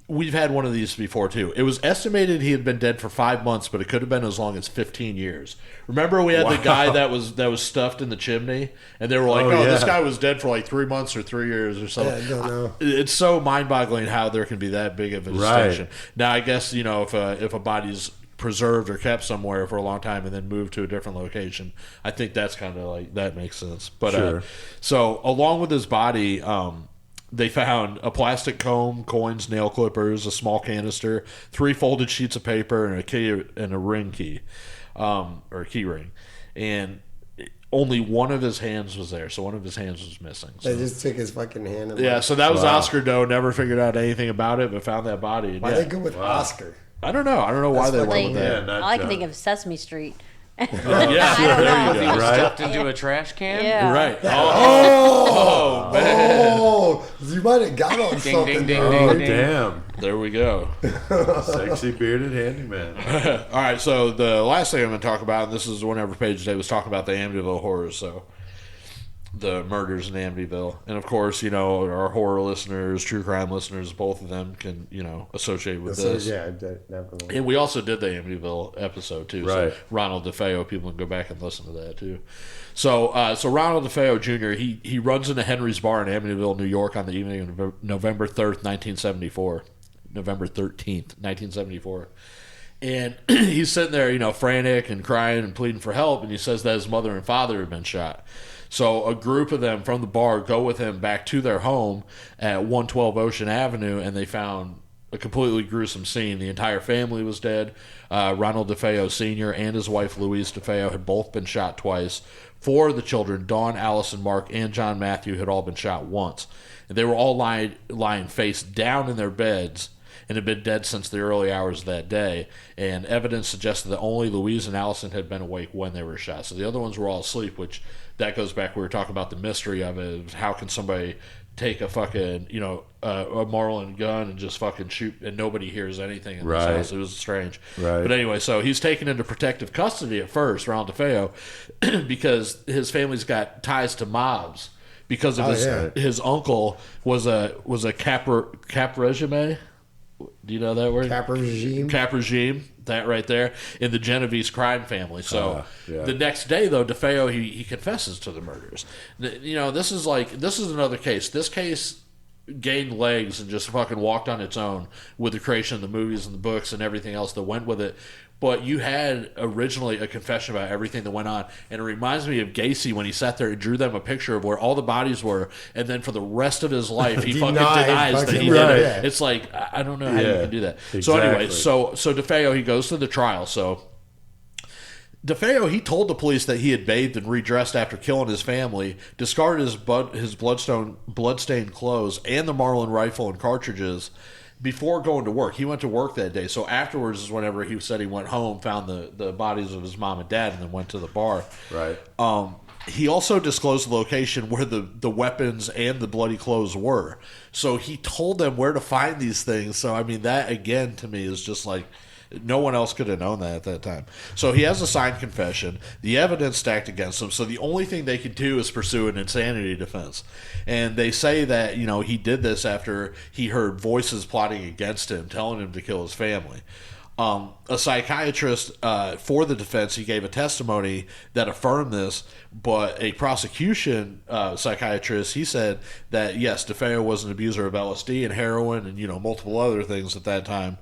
we've had one of these before, too. It was estimated he had been dead for 5 months, but it could have been as long as 15 years. Remember we had the guy that was stuffed in the chimney? And they were like, this guy was dead for like 3 months or 3 years or something. Yeah, I don't know. It's so mind-boggling how there can be that big of a distinction. Now, I guess, if a body's preserved or kept somewhere for a long time and then moved to a different location, I think that's kind of like, that makes sense. But Sure. So along with his body, they found a plastic comb, coins, nail clippers, a small canister, 3 folded sheets of paper, and a key and a ring key, or a key ring. And only one of his hands was there, so one of his hands was missing. So. They just took his fucking hand. And So that was Oscar Doe. Never figured out anything about it, but found that body. And Why they go with Oscar? I don't know. I don't know why they went Like, with that. not all I can John. think of is Sesame Street. Yeah, I don't there know. you go. Right. Stuffed into a trash can? Yeah. Right. Oh, you might have got on Ding, something. ding, ding, there. ding, Oh, ding. damn. There we go. Sexy bearded handyman. All right, so the last thing I'm going to talk about, and this is whenever Paige Day was talking about the Amityville horrors, so the murders in Amityville. And, of course, you know, our horror listeners, true crime listeners, both of them can, you know, associate with this. Yeah, definitely. And we also did the Amityville episode, too. Right. So Ronald DeFeo, people can go back and listen to that, too. So Ronald DeFeo Jr., he runs into Henry's Bar in Amityville, New York on the evening of November 3rd, 1974. November 13th, 1974. And he's sitting there, you know, frantic and crying and pleading for help, and he says that his mother and father have been shot. So a group of them from the bar go with him back to their home at 112 Ocean Avenue, and they found a completely gruesome scene. The entire family was dead. Ronald DeFeo Sr. and his wife Louise DeFeo had both been shot twice. 4 of the children, Dawn, Allison, Mark, and John Matthew, had all been shot once. And they were all lying face down in their beds and had been dead since the early hours of that day. And evidence suggested that only Louise and Allison had been awake when they were shot. So the other ones were all asleep, which that goes back, we were talking about the mystery of it. How can somebody take a fucking, you know, a Marlin gun and just fucking shoot and nobody hears anything in this house? It was strange. Right. But anyway, so he's taken into protective custody at first, Ronald DeFeo, because his family's got ties to mobs. Because of his uncle was a cap regime. Do you know that word? Cap regime. Cap regime. That right there in the Genovese crime family. So the next day, though, DeFeo he confesses to the murders. You know, this is another case. This case gained legs and just fucking walked on its own with the creation of the movies and the books and everything else that went with it. But you had originally a confession about everything that went on. And it reminds me of Gacy when he sat there and drew them a picture of where all the bodies were. And then for the rest of his life, he fucking denies that he did it. It's like, I don't know how you can do that. Exactly. So anyway, so DeFeo, he goes to the trial. So DeFeo, he told the police that he had bathed and redressed after killing his family, discarded his bloodstained clothes and the Marlin rifle and cartridges before going to work. He went to work that day. So afterwards is whenever he said he went home, found the bodies of his mom and dad, and then went to the bar. Right. He also disclosed the location where the weapons and the bloody clothes were. So he told them where to find these things. So, I mean, that, again, to me is just like, no one else could have known that at that time. So he has a signed confession. The evidence stacked against him. So the only thing they could do is pursue an insanity defense. And they say that, you know, he did this after he heard voices plotting against him, telling him to kill his family. A psychiatrist for the defense, he gave a testimony that affirmed this, but a prosecution psychiatrist, he said that, yes, DeFeo was an abuser of LSD and heroin and, you know, multiple other things at that time.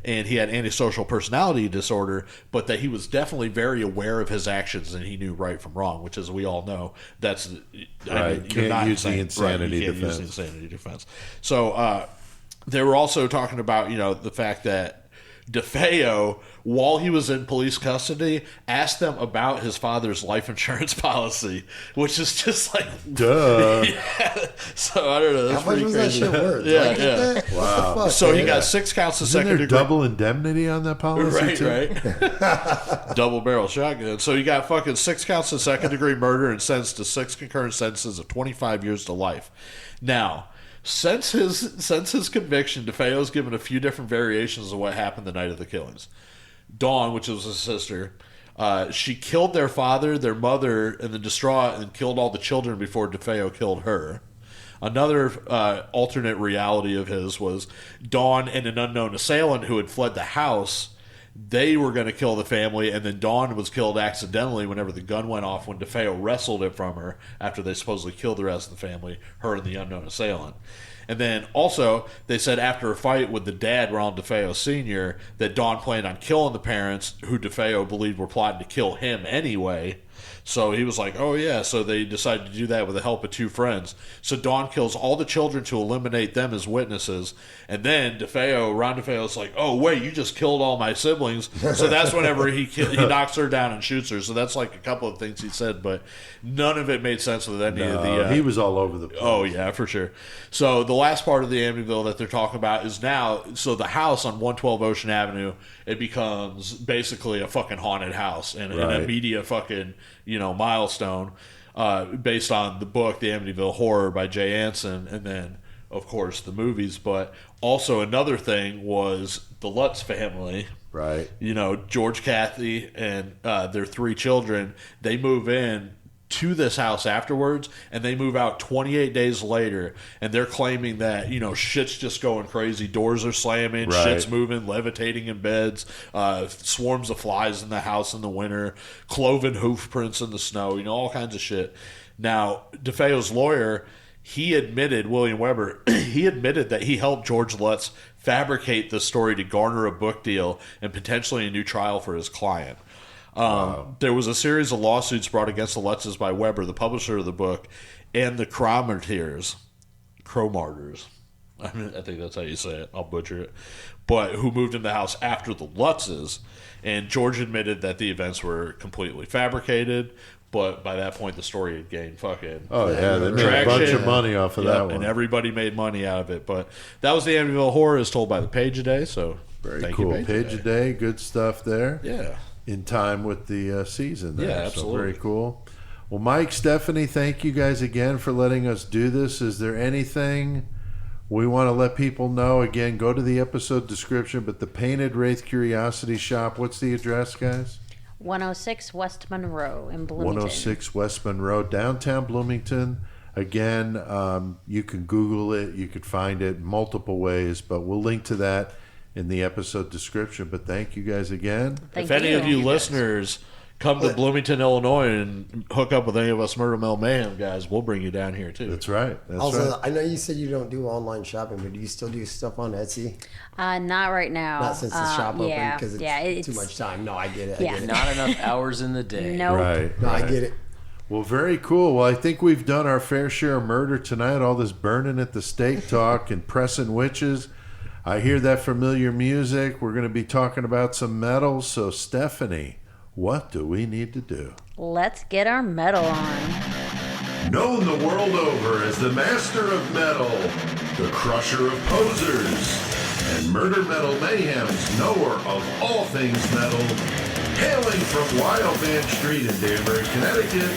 And he had antisocial personality disorder, but that he was definitely very aware of his actions and he knew right from wrong, which, as we all know, that's right. I mean, you're not use the insanity right, you can't use the insanity defense. So they were also talking about, you know, the fact that DeFeo, while he was in police custody, asked them about his father's life insurance policy, which is just like, duh. Yeah. So I don't know. That's how much was crazy. that shit worth? Yeah. Wow. So he got 6 counts of Isn't second there degree. double indemnity on that policy Right. Double barrel shotgun. So he got fucking 6 counts of second degree murder and sentenced to 6 concurrent sentences of 25 years to life. Now, since his conviction, DeFeo's given a few different variations of what happened the night of the killings. Dawn, which was his sister, she killed their father, their mother, and then distraught and killed all the children before DeFeo killed her. Another alternate reality of his was Dawn and an unknown assailant who had fled the house. They were going to kill the family, and then Dawn was killed accidentally whenever the gun went off when DeFeo wrestled it from her after they supposedly killed the rest of the family, her and the unknown assailant. And then also, they said after a fight with the dad, Ronald DeFeo Sr., that Dawn planned on killing the parents, who DeFeo believed were plotting to kill him anyway. So he was like, oh yeah, so they decided to do that with the help of 2 friends. So Dawn kills all the children to eliminate them as witnesses. And then Ron DeFeo's like, oh wait, you just killed all my siblings. So that's whenever he knocks her down and shoots her. So that's like a couple of things he said, but none of it made sense with any of the... he was all over the place. Oh yeah, for sure. So the last part of the Amityville that they're talking about is now, so the house on 112 Ocean Avenue, it becomes basically a fucking haunted house and a media fucking, you know, milestone based on the book The Amityville Horror by Jay Anson, and then of course, the movies, but also another thing was the Lutz family. Right. You know, George, Kathy, and their 3 children, they move in to this house afterwards, and they move out 28 days later, and they're claiming that, you know, shit's just going crazy. Doors are slamming, Right. shit's moving, levitating in beds, swarms of flies in the house in the winter, cloven hoof prints in the snow, you know, all kinds of shit. Now, DeFeo's lawyer, he admitted, William Weber, he admitted that he helped George Lutz fabricate the story to garner a book deal and potentially a new trial for his client. There was a series of lawsuits brought against the Lutzes by Weber, the publisher of the book, and the Cromartyrs. I think that's how you say it. I'll butcher it. But who moved in the house after the Lutzes. And George admitted that the events were completely fabricated. But by that point, the story had gained fucking they made a bunch of money off of that one. And everybody made money out of it. But that was the Amityville Horror as told by the Page a Day. So Very cool. Page a Day, good stuff there. Yeah. In time with the season there. Yeah, absolutely. So very cool. Well, Mike, Stephanie, thank you guys again for letting us do this. Is there anything we want to let people know? Again, go to the episode description, but the Painted Wraith Curiosity Shoppe, what's the address, guys? 106 West Monroe in Bloomington. 106 West Monroe, downtown Bloomington. Again, you can Google it. You could find it multiple ways, but we'll link to that in the episode description. But thank you guys again. If any of you listeners come to Bloomington, Illinois, and hook up with any of us Murder Mill Mayhem guys, we'll bring you down here too. That's right. That's also, right. I know you said you don't do online shopping, but do you still do stuff on Etsy? Not right now. Not since the shop opened, because it's too much time. No, I get it. Yeah. I get it. Not enough hours in the day. Nope. Right. No, I get it. Well, very cool. Well, I think we've done our fair share of murder tonight. All this burning at the stake talk and pressing witches. I hear that familiar music. We're going to be talking about some metal. So, Stephanie, what do we need to do? Let's get our metal on. Known the world over as the master of metal, the crusher of posers, and Murder Metal Mayhem's knower of all things metal, hailing from Wildman Street in Danbury, Connecticut,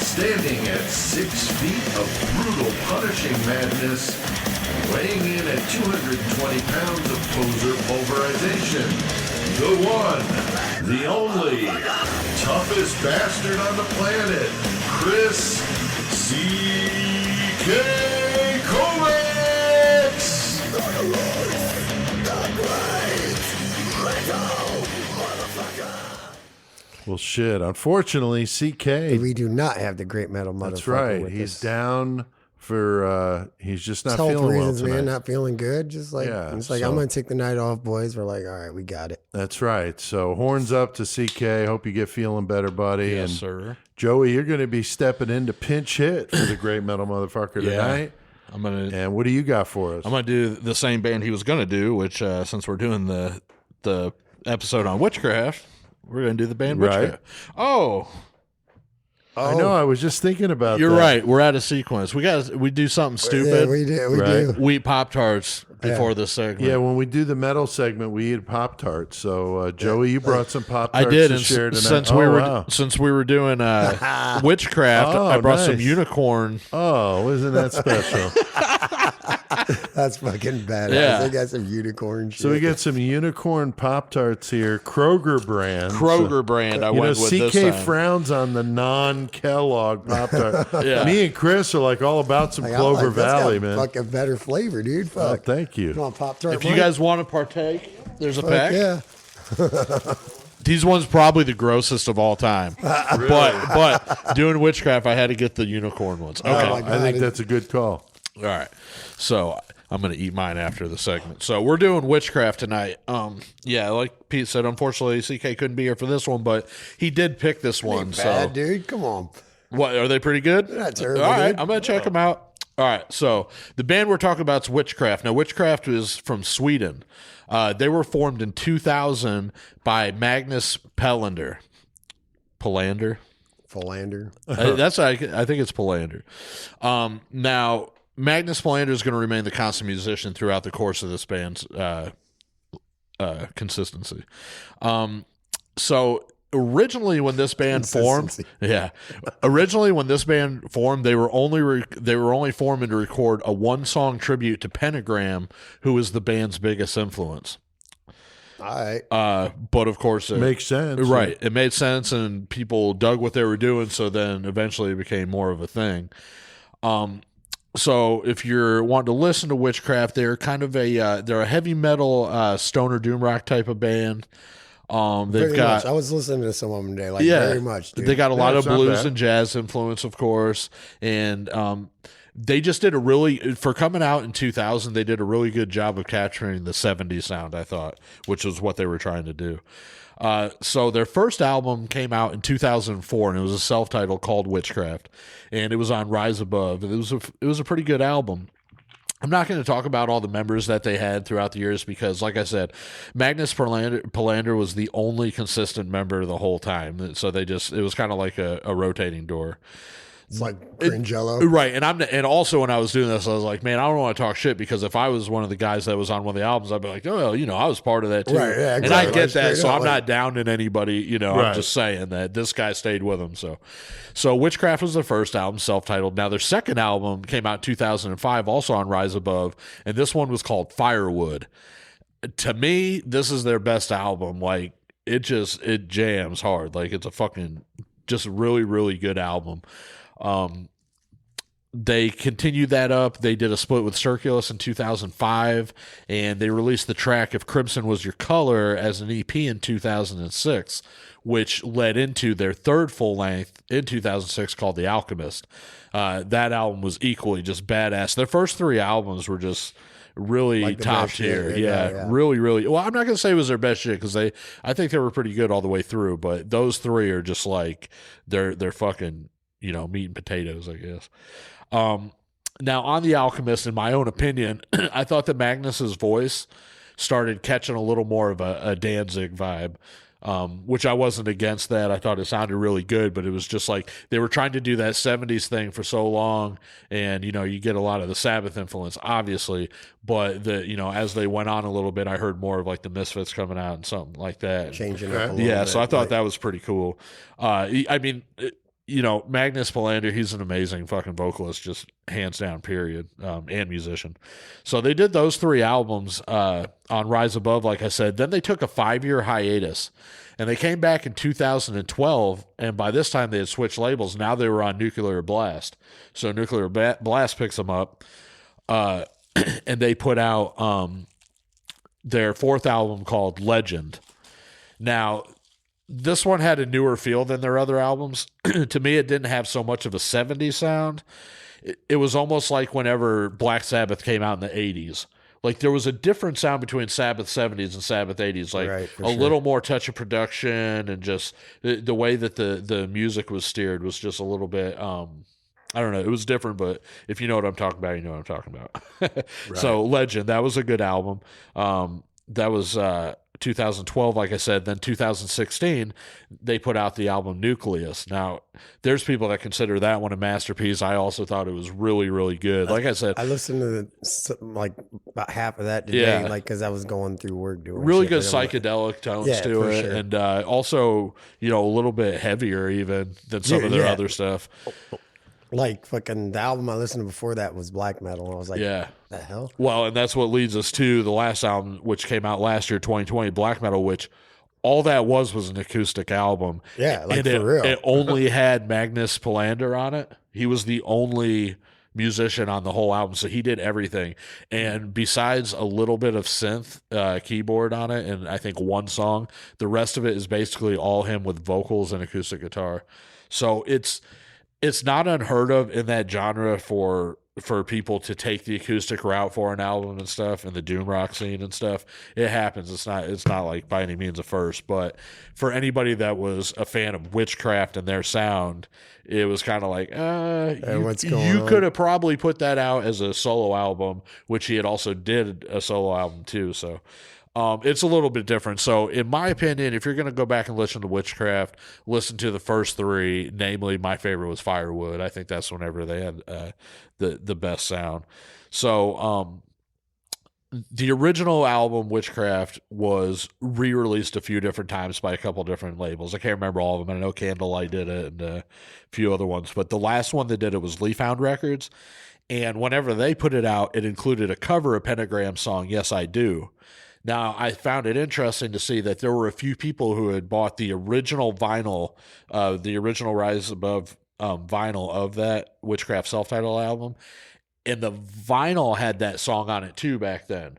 standing at 6 feet of brutal, punishing madness, weighing in at 220 pounds of poser pulverization, the one, the only, toughest bastard on the planet, Chris C.K. Kovacs! Well, shit. Unfortunately, CK. We do not have the great metal motherfucker. That's right. With He's us. down for. He's just not Health feeling reasons, well tonight. man. Not feeling good. Just like it's like I'm gonna take the night off, boys. We're like, all right, we got it. That's right. So horns up to CK. Hope you get feeling better, buddy. Yes, and sir. Joey, you're going to be stepping in to pinch hit for the great metal motherfucker tonight. I'm gonna. And what do you got for us? I'm gonna do the same band he was gonna do, which since we're doing the episode on Witchcraft, we're gonna do the band Witchcraft. Oh, I know. I was just thinking about you're that. right. We're out of sequence. We do something stupid. Yeah, we do. We Right. do. We eat Pop-Tarts before this segment. Yeah, when we do the metal segment, we eat Pop-Tarts. So, Joey, you brought some Pop-Tarts I did, to and share tonight. since we were doing Witchcraft, Oh, I brought some nice. unicorn. Oh, isn't that special? That's fucking badass. Yeah. They got some unicorn shit. So we got some unicorn Pop-Tarts here, Kroger brand. Kroger brand. I You know, went with this CK time. frowns on the non-Kellogg Pop-Tart. Yeah. Me and Chris are like all about some Like, Clover that's got Valley, man. Fucking better flavor, dude. Oh, Fuck. thank you. Come on, Pop-Tart. If you guys want to partake, there's a pack. Yeah. These ones probably the grossest of all time. But doing Witchcraft, I had to get the unicorn ones. Okay. my God. I think that's a good call. All right. So I'm going to eat mine after the segment. So we're doing Witchcraft tonight. Yeah, like Pete said, unfortunately, CK couldn't be here for this one, but he did pick this one. Bad, So dude. Come on. what are they pretty good? They're not terrible, All right, dude. I'm going to check them out. All right, so the band we're talking about is Witchcraft. Now, Witchcraft is from Sweden. They were formed in 2000 by Magnus Pelander. Philander. I think it's Pelander. Now, Magnus Pelander is going to remain the constant musician throughout the course of this band's consistency. So originally when this band formed, originally when this band formed, they were only forming to record a 1-song tribute to Pentagram, who was the band's biggest influence. All right. But of course, it makes sense, right? It made sense, and people dug what they were doing. So then eventually it became more of a thing. So if you're wanting to listen to Witchcraft, they're kind of they're a heavy metal stoner doom rock type of band. They've got much. I was listening to some of them today, very much. Dude. They got a lot of blues bad. and jazz influence, of course, and they just did for coming out in 2000. They did a really good job of capturing the 70s sound, I thought, which was what they were trying to do. So their first album came out in 2004, and it was a self-titled called Witchcraft, and it was on Rise Above. It was a pretty good album. I'm not going to talk about all the members that they had throughout the years because, like I said, Magnus Palander was the only consistent member the whole time. So it was kind of like a rotating door. It's like Gringello. Right. And also when I was doing this, I was like, man, I don't want to talk shit because if I was one of the guys that was on one of the albums, I'd be like, oh, I was part of that too. Right, yeah, exactly. And I get that. So I'm not downing anybody, right. I'm just saying that this guy stayed with him. So Witchcraft was their first album, self-titled. Now their second album came out in 2005, also on Rise Above. And this one was called Firewood. To me, this is their best album. Like it jams hard. Like it's a fucking just really, really good album. They continued that up. They did a split with Circulus in 2005, and they released the track If Crimson Was Your Color as an EP in 2006, which led into their third full length in 2006 called The Alchemist. That album was equally just badass. Their first 3 albums were just really like top tier. Yeah, really, really. Well, I'm not going to say it was their best shit because I think they were pretty good all the way through, but those 3 are just like, they're fucking, meat and potatoes, I guess. Now on The Alchemist, in my own opinion, I thought that Magnus's voice started catching a little more of a Danzig vibe, which I wasn't against that. I thought it sounded really good, but it was just like they were trying to do that 70s thing for so long, and you get a lot of the Sabbath influence, obviously, but as they went on a little bit, I heard more of like the Misfits coming out and something like that, changing up a little bit. So I thought that was pretty cool. Magnus Palander, he's an amazing fucking vocalist, just hands down, period, and musician. So they did those 3 albums on Rise Above, like I said. Then they took a 5-year hiatus, and they came back in 2012, and by this time they had switched labels. Now they were on Nuclear Blast. So Nuclear Blast picks them up, and they put out their 4th album called Legend. Now, this one had a newer feel than their other albums. To me, it didn't have so much of a 70s sound. It was almost like whenever Black Sabbath came out in the 80s. Like there was a different sound between Sabbath 70s and Sabbath 80s. Like little more touch of production, and just the way that the music was steered was just a little bit, I don't know. It was different, but if you know what I'm talking about, you know what I'm talking about. So Legend, that was a good album. That was 2012, like I said. Then 2016, they put out the album Nucleus. Now, there's people that consider that one a masterpiece. I also thought it was really, really good. Like I said, I listened to about half of that today, because I was going through work doing really good psychedelic tones to it, sure. And also, a little bit heavier even than some of their other stuff. Like fucking the album I listened to before that was black metal, and I was like, the hell? Well, and that's what leads us to the last album, which came out last year, 2020, Black Metal, which all that was an acoustic album. Yeah, like and for real. It only had Magnus Palander on it. He was the only musician on the whole album, so he did everything. And besides a little bit of synth keyboard on it, and I think one song, the rest of it is basically all him with vocals and acoustic guitar. So it's not unheard of in that genre for people to take the acoustic route for an album and stuff, and the doom rock scene and stuff. It happens. It's not like by any means a first, but for anybody that was a fan of Witchcraft and their sound, it was kind of like, you could have probably put that out as a solo album, which he had also did a solo album too. So it's a little bit different. So in my opinion, if you're going to go back and listen to Witchcraft, listen to the first 3, namely my favorite was Firewood. I think that's whenever they had the best sound. So the original album Witchcraft was re-released a few different times by a couple different labels. I can't remember all of them. I know Candlelight did it and a few other ones, but the last one that did it was Leafhound Records. And whenever they put it out, it included a cover of Pentagram's song "Yes I Do." Now, I found it interesting to see that there were a few people who had bought the original vinyl, the original Rise Above vinyl of that Witchcraft self-titled album. And the vinyl had that song on it too back then.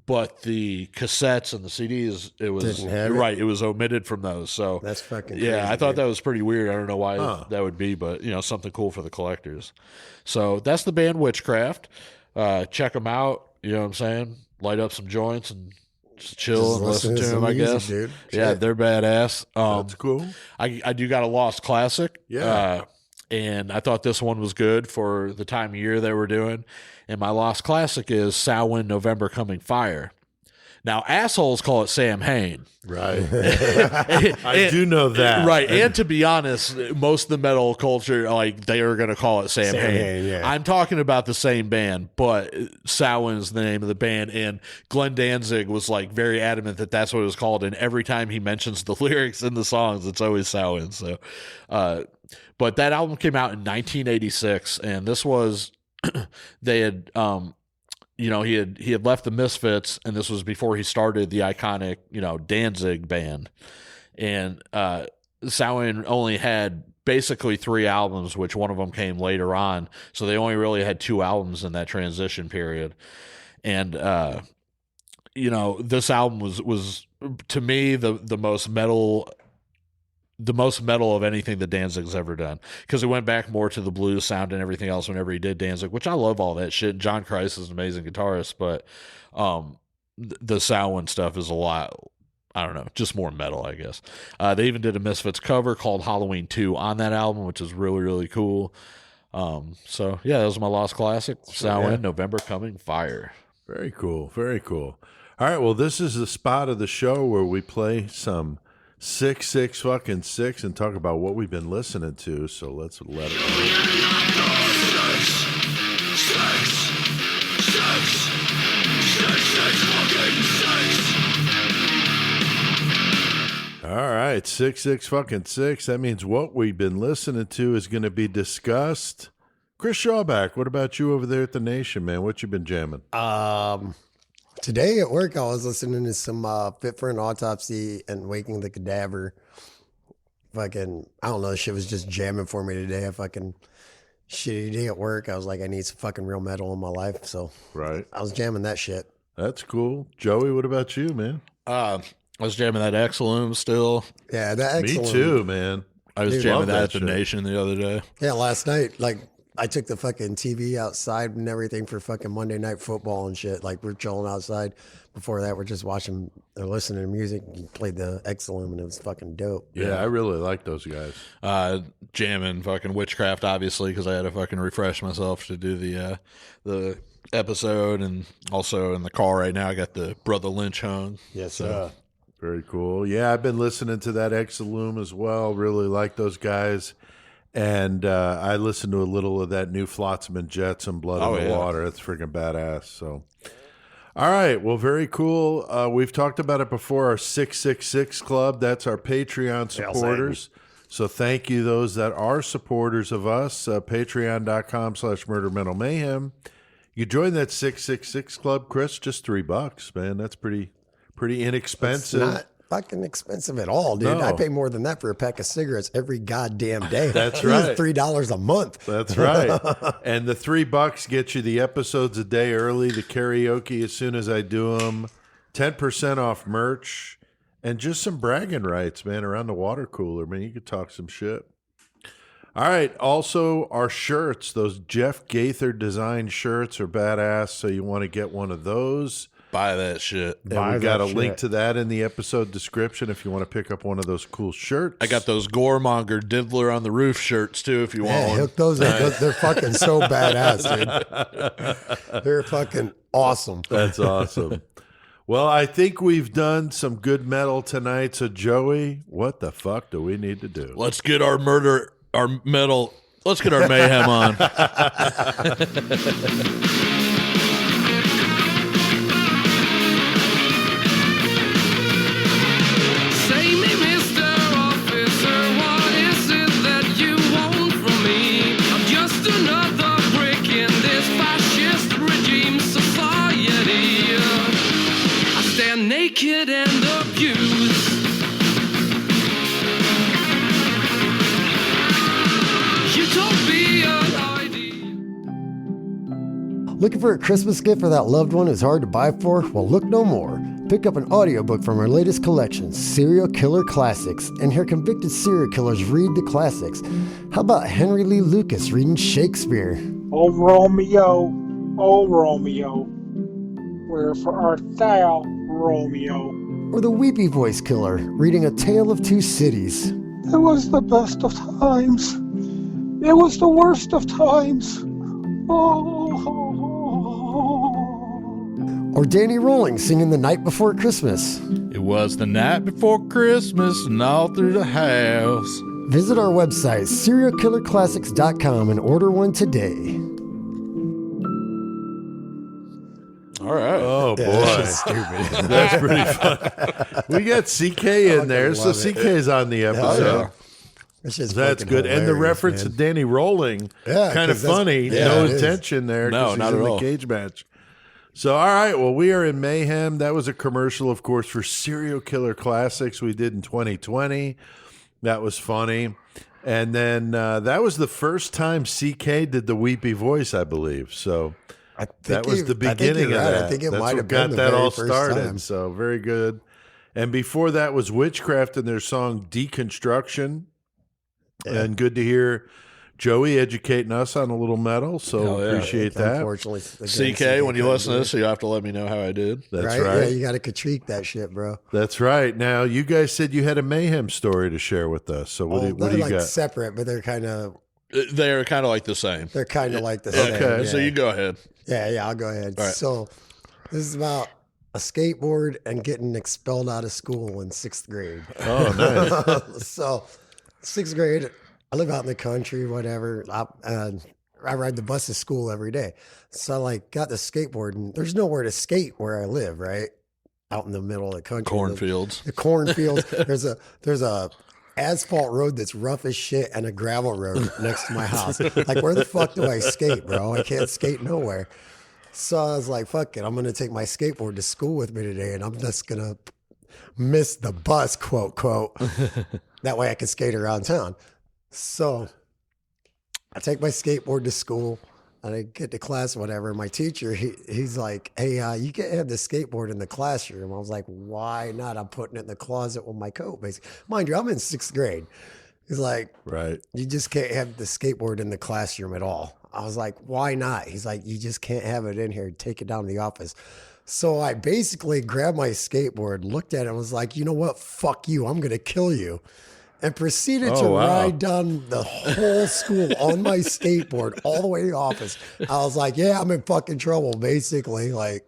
But the cassettes and the CDs, it was right. It was omitted from those. So that's fucking yeah. crazy, I thought dude. that was pretty weird. I don't know why that would be, but something cool for the collectors. So that's the band Witchcraft. Check them out. You know what I'm saying? Light up some joints and just chill and listen to them, I guess. Dude. Yeah, they're badass. That's cool. I do got a Lost Classic. Yeah. And I thought this one was good for the time of year they were doing. And my Lost Classic is Samhain, November Coming Fire. Now, assholes call it Sam Hain. Right. I do know that. Right. And to be honest, most of the metal culture, like, they are going to call it Sam Hain. Yeah. I'm talking about the same band, but Samhain's the name of the band. And Glenn Danzig was, like, very adamant that that's what it was called. And every time he mentions the lyrics in the songs, it's always Samhain. So, but that album came out in 1986, and this was they had he had left the Misfits, and this was before he started the iconic Danzig band, and Samhain only had basically 3 albums, which one of them came later on, so they only really had 2 albums in that transition period, and this album was to me the most metal. The most metal of anything that Danzig's ever done, because it went back more to the blues sound and everything else whenever he did Danzig, which I love all that shit. John Christ is an amazing guitarist, but the Samhain stuff is a lot, I don't know, just more metal, I guess. They even did a Misfits cover called Halloween 2 on that album, which is really, really cool. So yeah, that was my Lost Classic. Samhain, November Coming Fire. Very cool. Very cool. All right. Well, this is the spot of the show where we play some 666 and talk about what we've been listening to. So let's let it go. All right, 666. That means what we've been listening to is going to be discussed. Chris Shawback, what about you over there at the Nation, man? What you been jamming? Today at work, I was listening to some Fit for an Autopsy and Waking the Cadaver. Fucking, I don't know, shit was just jamming for me today. A fucking shitty day at work. I was like, I need some fucking real metal in my life. So right, I was jamming that shit. That's cool. Joey, what about you, man? I was jamming that Exilum still. Yeah, that Exilum. Me too, man. I was jamming that at the Nation the other day. Yeah, last night, like, I took the fucking TV outside and everything for fucking Monday Night Football and shit. Like, we're chilling outside. Before that, we're just watching or listening to music. And played the Exilum, and it was fucking dope. Yeah, I really like those guys. Jamming fucking Witchcraft, obviously, because I had to fucking refresh myself to do the episode, and also in the car right now, I got the Brother Lynch hung. Yes, so. Very cool. Yeah, I've been listening to that Exilum as well. Really like those guys. And I listened to a little of that new Flotsam and Jetsam, Blood in the Water. That's freaking badass. So, all right. Well, very cool. We've talked about it before, our 666 Club. That's our Patreon supporters. So thank you, those that are supporters of us. Patreon.com/MurderMetalMayhem. You join that 666 Club, Chris, just $3, man. That's pretty inexpensive. It's not fucking expensive at all, dude. No. I pay more than that for a pack of cigarettes every goddamn day. That's right. $3 a month. That's right. And the $3 gets you the episodes a day early, the karaoke as soon as I do them, 10% off merch, and just some bragging rights, man, around the water cooler. Man, you could talk some shit. All right. Also, our shirts, those Jeff Gaither design shirts are badass, so you want to get one of those. Buy that shit. And we got a link to that in the episode description if you want to pick up one of those cool shirts. I got those Goremonger Diddler on the Roof shirts, too, if you want one. Hook those up. They're fucking so badass, dude. They're fucking awesome. That's awesome. Well, I think we've done some good metal tonight. So, Joey, what the fuck do we need to do? Let's get our metal, let's get our mayhem on. Looking for a Christmas gift for that loved one who's hard to buy for? Well, look no more. Pick up an audiobook from our latest collection, Serial Killer Classics, and hear convicted serial killers read the classics. How about Henry Lee Lucas reading Shakespeare? Oh, Romeo, wherefore art thou, Romeo? Or the Weepy Voice Killer reading A Tale of Two Cities. It was the best of times. It was the worst of times. Or Danny Rolling singing The Night Before Christmas. It was the night before Christmas and all through the house. Visit our website, serialkillerclassics.com, and order one today. All right. Oh, boy. That's stupid. That's pretty fun. We got CK in there, so CK's on the episode. That's good. And the reference to Danny Rolling, kind of funny. No intention there. No, not at all. The cage match. So, all right. Well, we are in Mayhem. That was a commercial, of course, for Serial Killer Classics we did in 2020. That was funny. And then that was the first time CK did the weepy voice, I believe. So that was the beginning of that. I think it That's might what have been got the that very all first started. time. So very good. And before that was Witchcraft and their song Deconstruction. Yeah. And good to hear Joey educating us on a little metal. So appreciate that. Unfortunately, CK, when you listen to this, you have to let me know how I did. That's right. Yeah, you got to critique that shit, bro. That's right. Now, you guys said you had a Mayhem story to share with us. So what do you got? Separate, but they're kind of like the same. They're kind of like the same. Okay, yeah. So you go ahead. Yeah, I'll go ahead. All right. So this is about a skateboard and getting expelled out of school in 6th grade. Oh, nice. So 6th grade, I live out in the country, whatever. I ride the bus to school every day. So I got the skateboard, and there's nowhere to skate where I live, right? Out in the middle of the country. Cornfields. The cornfields. There's a asphalt road that's rough as shit and a gravel road next to my house. Where the fuck do I skate, bro? I can't skate nowhere. So I was like, fuck it. I'm going to take my skateboard to school with me today, and I'm just going to miss the bus, quote, quote. That way I can skate around town. So I take my skateboard to school, and I get to class or whatever. My teacher, he's like, hey, you can't have the skateboard in the classroom. I was like, why not? I'm putting it in the closet with my coat, basically. Mind you, I'm in 6th grade. He's like, right. You just can't have the skateboard in the classroom at all. I was like, why not? He's like, you just can't have it in here. Take it down to the office. So I basically grabbed my skateboard, looked at it, and was like, you know what? Fuck you. I'm going to kill you. And proceeded to ride down the whole school on my skateboard all the way to the office. I was like, yeah, I'm in fucking trouble, basically. That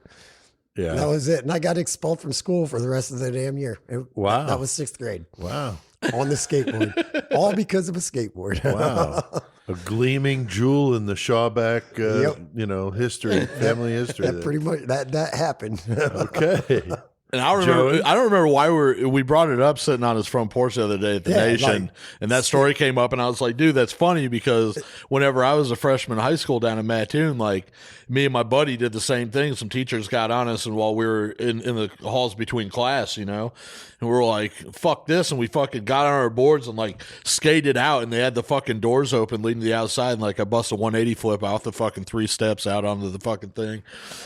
was it. And I got expelled from school for the rest of the damn year. Wow. That was 6th grade. Wow. On the skateboard. All because of a skateboard. Wow. A gleaming jewel in the Shawback, history, family history. That pretty much, that happened. Okay. And I don't remember why we brought it up sitting on his front porch the other day at the Nation, and that story came up, and I was like, dude, that's funny because whenever I was a freshman in high school down in Mattoon, me and my buddy did the same thing. Some teachers got on us, and while we were in the halls between class, and we were like, fuck this, and we fucking got on our boards and skated out, and they had the fucking doors open leading to the outside, and I bust a 180 flip out the fucking 3 steps out onto the fucking thing.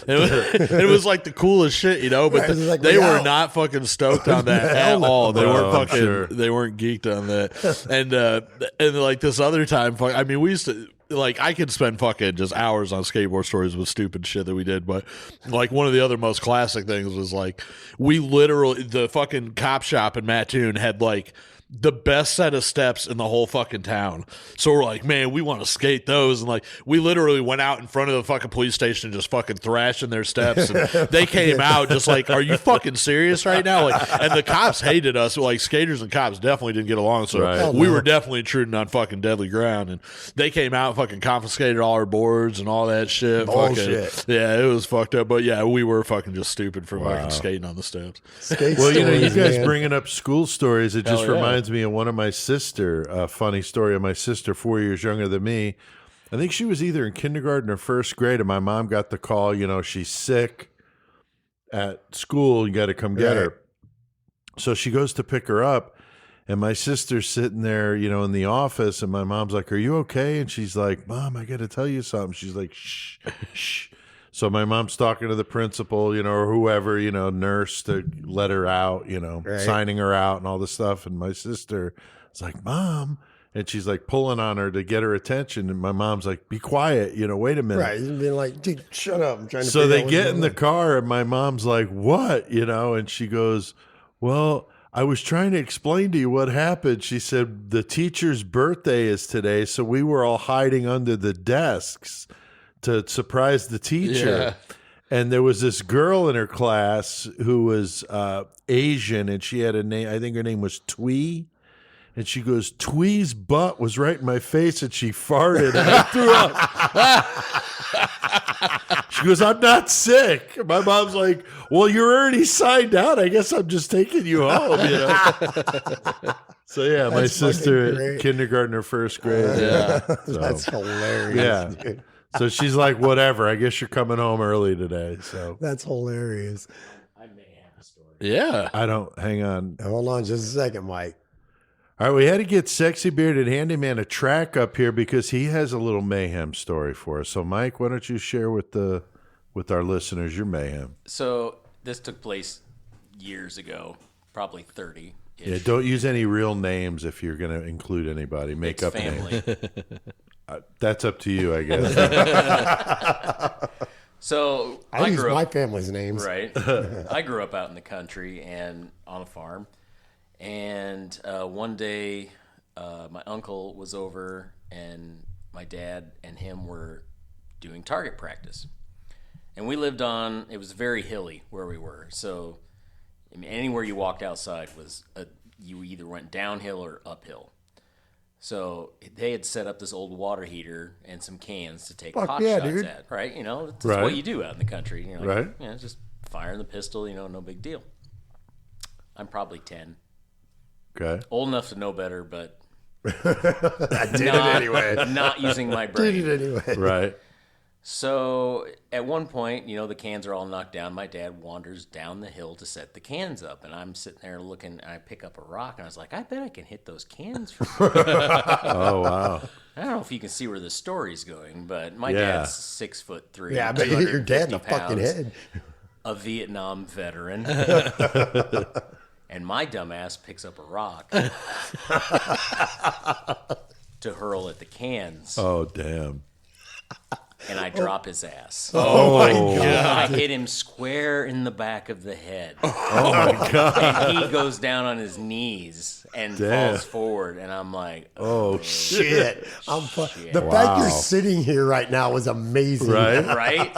It was the coolest shit, but they were not fucking stoked on that at all. They weren't fucking, they weren't geeked on that. And this other time, we used to, I could spend fucking just hours on skateboard stories with stupid shit that we did, but one of the other most classic things was we literally, the fucking cop shop in Mattoon had the best set of steps in the whole fucking town. So we're like, man, we want to skate those. And we literally went out in front of the fucking police station and just fucking thrashing their steps. And they came out just are you fucking serious right now? And the cops hated us. Skaters and cops definitely didn't get along. So we were definitely intruding on fucking deadly ground. And they came out, fucking confiscated all our boards and all that shit. Bullshit. Yeah, it was fucked up. But yeah, we were fucking just stupid for fucking skating on the steps. Well, you guys bringing up school stories, it just reminds me of one of my sister, a funny story of my sister 4 years younger than me. I think she was either in kindergarten or 1st grade, and my mom got the call, she's sick at school, you got to come get her. So she goes to pick her up, and my sister's sitting there, in the office, and my mom's like, are you okay? And she's like, Mom, I got to tell you something. She's like, shh, shh. So my mom's talking to the principal, or whoever, nurse to let her out, signing her out and all this stuff. And my sister is like, Mom. And she's like pulling on her to get her attention. And my mom's like, be quiet, wait a minute. Right. You'd be like, dude, shut up. I'm trying to So they get in the car and my mom's like, what? And she goes, well, I was trying to explain to you what happened. She said, the teacher's birthday is today. So we were all hiding under the desks to surprise the teacher. Yeah. And there was this girl in her class who was Asian, and she had a name. I think her name was Twee. And she goes, Twee's butt was right in my face, and she farted. And I threw up. She goes, I'm not sick. My mom's like, well, you're already signed out. I guess I'm just taking you home. So yeah, my sister, kindergartner, first grade. Yeah, so, that's hilarious. Yeah. Dude. So she's like, whatever. I guess you're coming home early today. So That's hilarious. I may have a story. yeah. I don't. Hang on. Hold on just a second, Mike. All right, we had to get Sexy Bearded Handyman a track up here because he has a little mayhem story for us. So, Mike, why don't you share with our listeners your mayhem? So this took place years ago, probably 30. Yeah, don't use any real names if you're going to include anybody. Make It's up family. names. That's up to you, I guess. So I use grew my up, family's names. right. I grew up out in the country and on a farm. And one day, my uncle was over, and my dad and him were doing target practice. And we lived on, it was very hilly where we were. So I mean, anywhere you walked outside you either went downhill or uphill. So they had set up this old water heater and some cans to take pot shots dude. at, right? That's Right. what you do out in the country. Right. Just firing the pistol, no big deal. I'm probably 10. Okay. Old enough to know better, but I did it anyway. not using my brain. Did it anyway. Right. So at one point, the cans are all knocked down. My dad wanders down the hill to set the cans up, and I'm sitting there looking, and I pick up a rock, and I was like, I bet I can hit those cans from Oh, wow. I don't know if you can see where the story's going, but my Yeah. dad's 6'3". Yeah, I bet you hit your dad in the 250 fucking pounds, head. a Vietnam veteran. And my dumbass picks up a rock to hurl at the cans, Oh, damn. and I drop his ass. Oh, my God. I hit him square in the back of the head. Oh, my God. And he goes down on his knees and Damn. falls forward, and I'm like, Oh, Shit. Shit. The fact you're sitting here right now was amazing. Right? right?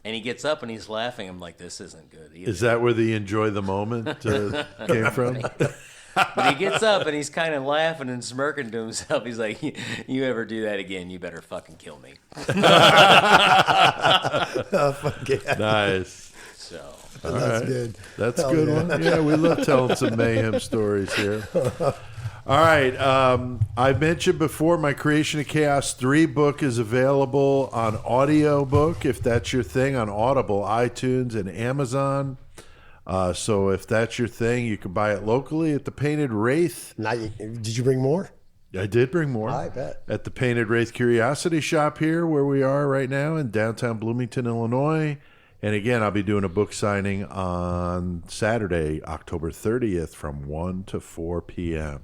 And he gets up and he's laughing. I'm like, this isn't good either. Is that where the enjoy the moment came from? But he gets up and he's kind of laughing and smirking to himself. He's like, you ever do that again, you better fucking kill me. Oh, fuck yeah. Nice. So That's good. That's a Hell good yeah. one. Yeah, we love telling some mayhem stories here. All right. I mentioned before my Creation of Chaos 3 book is available on audiobook, if that's your thing, on Audible, iTunes, and Amazon. So if that's your thing, you can buy it locally at the Painted Wraith. Did you bring more? I did bring more. I bet. At the Painted Wraith Curiosity Shoppe here, where we are right now in downtown Bloomington, Illinois. And again, I'll be doing a book signing on Saturday, October 30th from 1 to 4 p.m.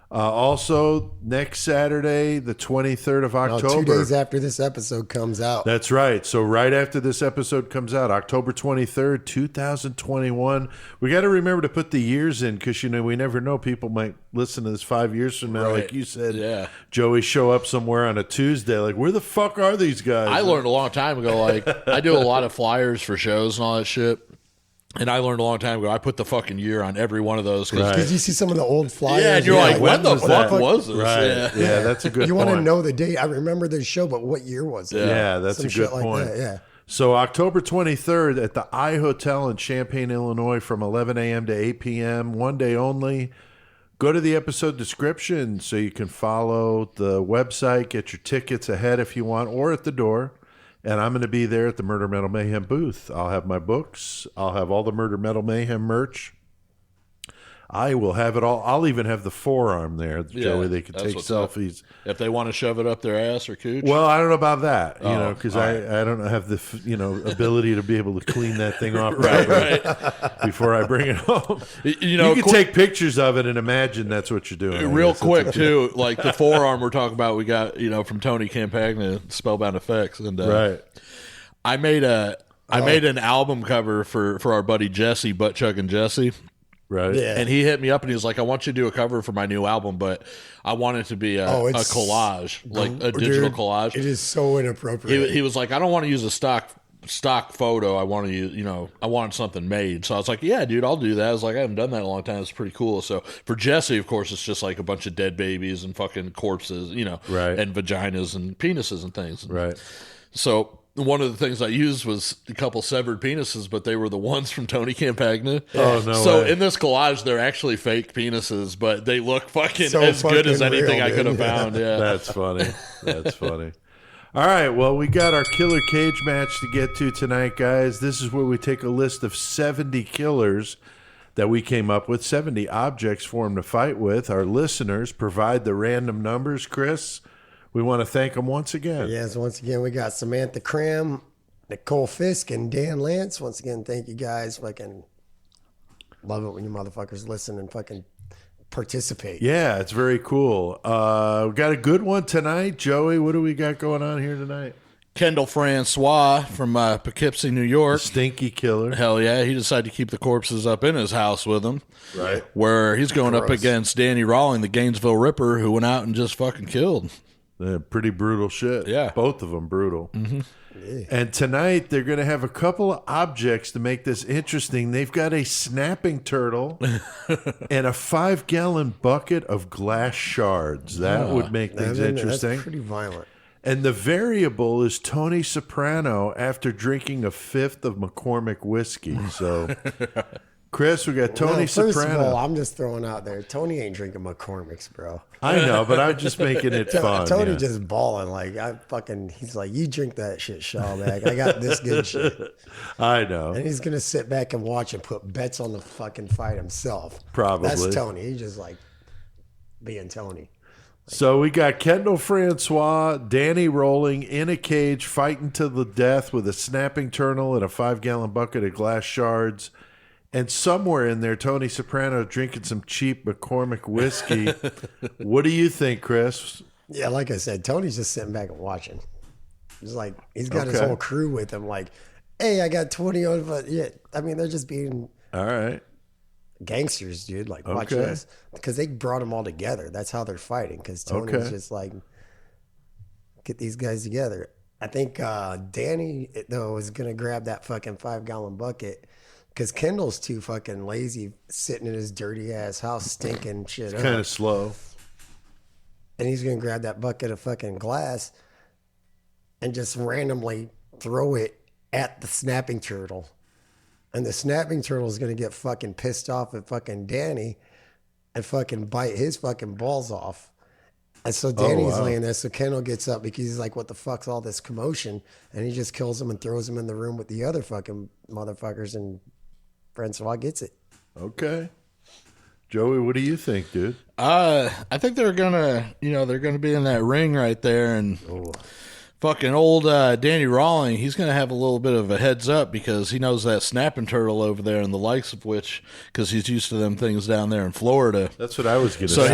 Also, next Saturday, the 23rd of October. 2 days after this episode comes out. That's right. So right after this episode comes out, October 23rd, 2021. We got to remember to put the years in because, we never know. People might listen to this 5 years from now. Right. Like you said, Yeah. Joey, show up somewhere on a Tuesday. Like, where the fuck are these guys? I learned a long time ago, I do a lot of flyers for shows and all that shit. And I learned a long time ago, I put the fucking year on every one of those. Right. Because you see some of the old flyers. Yeah, and you're like, when the was fuck that? was this? Right. Yeah, that's a good You point. want to know the date. I remember the show, but what year was it? Yeah, that's Some a shit good like point. that, yeah. So October 23rd at the I Hotel in Champaign, Illinois from 11 a.m. to 8 p.m., one day only. Go to the episode description so you can follow the website, get your tickets ahead if you want, or at the door. And I'm going to be there at the Murder Metal Mayhem booth. I'll have my books. I'll have all the Murder Metal Mayhem merch. I will have it all. I'll even have the forearm there, Joey. They can take selfies. If they want to shove it up their ass or cooch. Well, I don't know about that, because I don't have the ability to be able to clean that thing off right before I bring it home. You can take pictures of it and imagine that's what you're doing. Real quick, too, like the forearm we're talking about, we got, from Tony Campagna, Spellbound Effects. And I made an album cover for our buddy Jesse, Butt Chugging Jesse. Right. Yeah. And he hit me up and he was like, I want you to do a cover for my new album, but I want it to be a collage, like a digital collage. It is so inappropriate. He was like, I don't want to use a stock photo. I want to use, I want something made. So I was like, yeah, dude, I'll do that. I was like, I haven't done that in a long time. It's pretty cool. So for Jesse, of course, it's just like a bunch of dead babies and fucking corpses, and vaginas and penises and things. Right. So one of the things I used was a couple severed penises, but they were the ones from Tony Campagna. Oh, no So way. In this collage, they're actually fake penises, but they look fucking So as good as fucking anything real, I could have dude. found. Yeah. That's funny. That's funny. All right, well, we got our killer cage match to get to tonight, guys. This is where we take a list of 70 killers that we came up with, 70 objects for them to fight with. Our listeners provide the random numbers. Chris, we want to thank them once again. Yes, once again, we got Samantha Cram, Nicole Fisk, and Dan Lance. Once again, thank you guys. Fucking love it when you motherfuckers listen and fucking participate. Yeah, it's very cool. We got a good one tonight. Joey, what do we got going on here tonight? Kendall Francois from Poughkeepsie, New York. Stinky killer. Hell yeah. He decided to keep the corpses up in his house with him. Right. Where he's going up against Danny Rawling, the Gainesville Ripper, who went out and just fucking killed. Pretty brutal shit. Yeah. Both of them brutal. Mm-hmm. Yeah. And tonight they're going to have a couple of objects to make this interesting. They've got a snapping turtle and a 5-gallon bucket of glass shards. That would make things interesting. That's pretty violent. And the variable is Tony Soprano after drinking a fifth of McCormick whiskey. So, Chris, we got Tony Soprano. First of all, I'm just throwing out there, Tony ain't drinking McCormick's, bro. I know, but I'm just making it fun. Tony just balling like he's like, you drink that shit, Shawbag. I got this good shit. I know. And he's gonna sit back and watch and put bets on the fucking fight himself. Probably. That's Tony. He's just like being Tony. So we got Kendall Francois, Danny Rolling in a cage, fighting to the death with a snapping turtle and a 5-gallon bucket of glass shards. And somewhere in there, Tony Soprano drinking some cheap McCormick whiskey. What do you think, Chris? Yeah, like I said, Tony's just sitting back and watching. He's like, he's got his whole crew with him. Like, hey, I got 20 on, but yeah, I mean, they're just being all right gangsters, dude. Like, watch this, because they brought them all together. That's how they're fighting. Because Tony's just like, get these guys together. I think Danny though is gonna grab that fucking 5-gallon bucket. Because Kendall's too fucking lazy sitting in his dirty ass house stinking shit up. Kind of slow. And he's going to grab that bucket of fucking glass and just randomly throw it at the snapping turtle. And the snapping turtle is going to get fucking pissed off at fucking Danny and fucking bite his fucking balls off. And so Danny's laying there. So Kendall gets up because he's like, what the fuck's all this commotion? And he just kills him and throws him in the room with the other fucking motherfuckers, and Francois gets it. Okay. Joey, what do you think, dude? I think they're gonna be in that ring right there, and fucking old Danny Rawling, he's gonna have a little bit of a heads up because he knows that snapping turtle over there, and the likes of which, because he's used to them things down there in Florida. That's what I was gonna say. So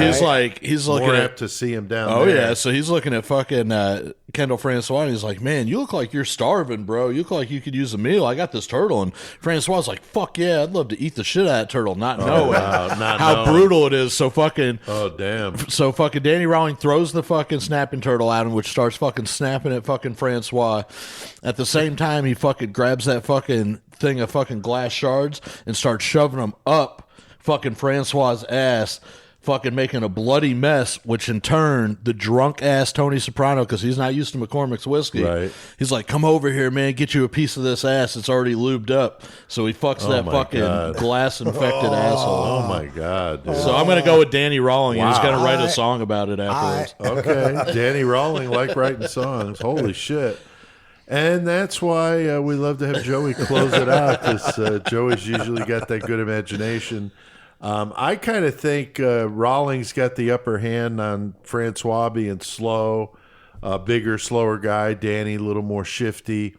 he's looking more at apt to see him down there. Oh there. yeah, so he's looking at fucking Kendall Francois, and he's like, man, you look like you're starving, bro. You look like you could use a meal. I got this turtle. And Francois like, fuck yeah, I'd love to eat the shit out of that turtle, not knowing how brutal it is. So fucking, oh damn. So fucking Danny Rawling throws the fucking snapping turtle at him, which starts fucking snapping at fucking Francois. At the same time, he fucking grabs that fucking thing of fucking glass shards and starts shoving them up fucking Francois' ass, fucking making a bloody mess, which in turn, the drunk ass Tony Soprano, because he's not used to McCormick's whiskey, right? He's like, come over here, man, get you a piece of this ass. It's already lubed up. So he fucks that fucking glass infected asshole. Oh my God, dude. So I'm going to go with Danny Rawling. Wow. He's going to write a song about it afterwards. Okay. Danny Rawling, like writing songs. Holy shit. And that's why we love to have Joey close it out, because Joey's usually got that good imagination. I kind of think Rawlings got the upper hand on Francois being slow, bigger, slower guy. Danny a little more shifty.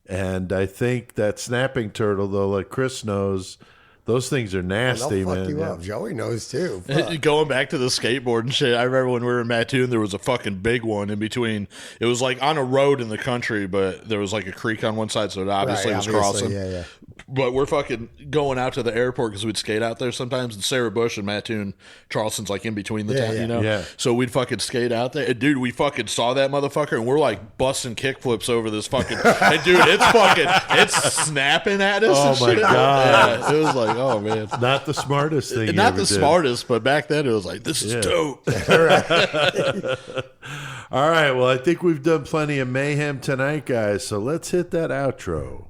And I think that snapping turtle, though, like Chris knows, those things are nasty, they'll man. fuck you up. Joey knows too. Fuck. Going back to the skateboard and shit, I remember when we were in Mattoon, there was a fucking big one in between. It was like on a road in the country, but there was like a creek on one side, so it obviously was crossing. Yeah. But we're fucking going out to the airport because we'd skate out there sometimes. And Sarah Bush and Mattoon, Charleston's like in between the town, you know? Yeah. So we'd fucking skate out there. And dude, we fucking saw that motherfucker and we're like busting kickflips over this fucking. And dude, it's snapping at us. Oh and my shit. God. Yeah, it was like, oh man. Not the smartest thing. Not the smartest, but back then it was like, this is dope. All right. Well, I think we've done plenty of mayhem tonight, guys. So let's hit that outro.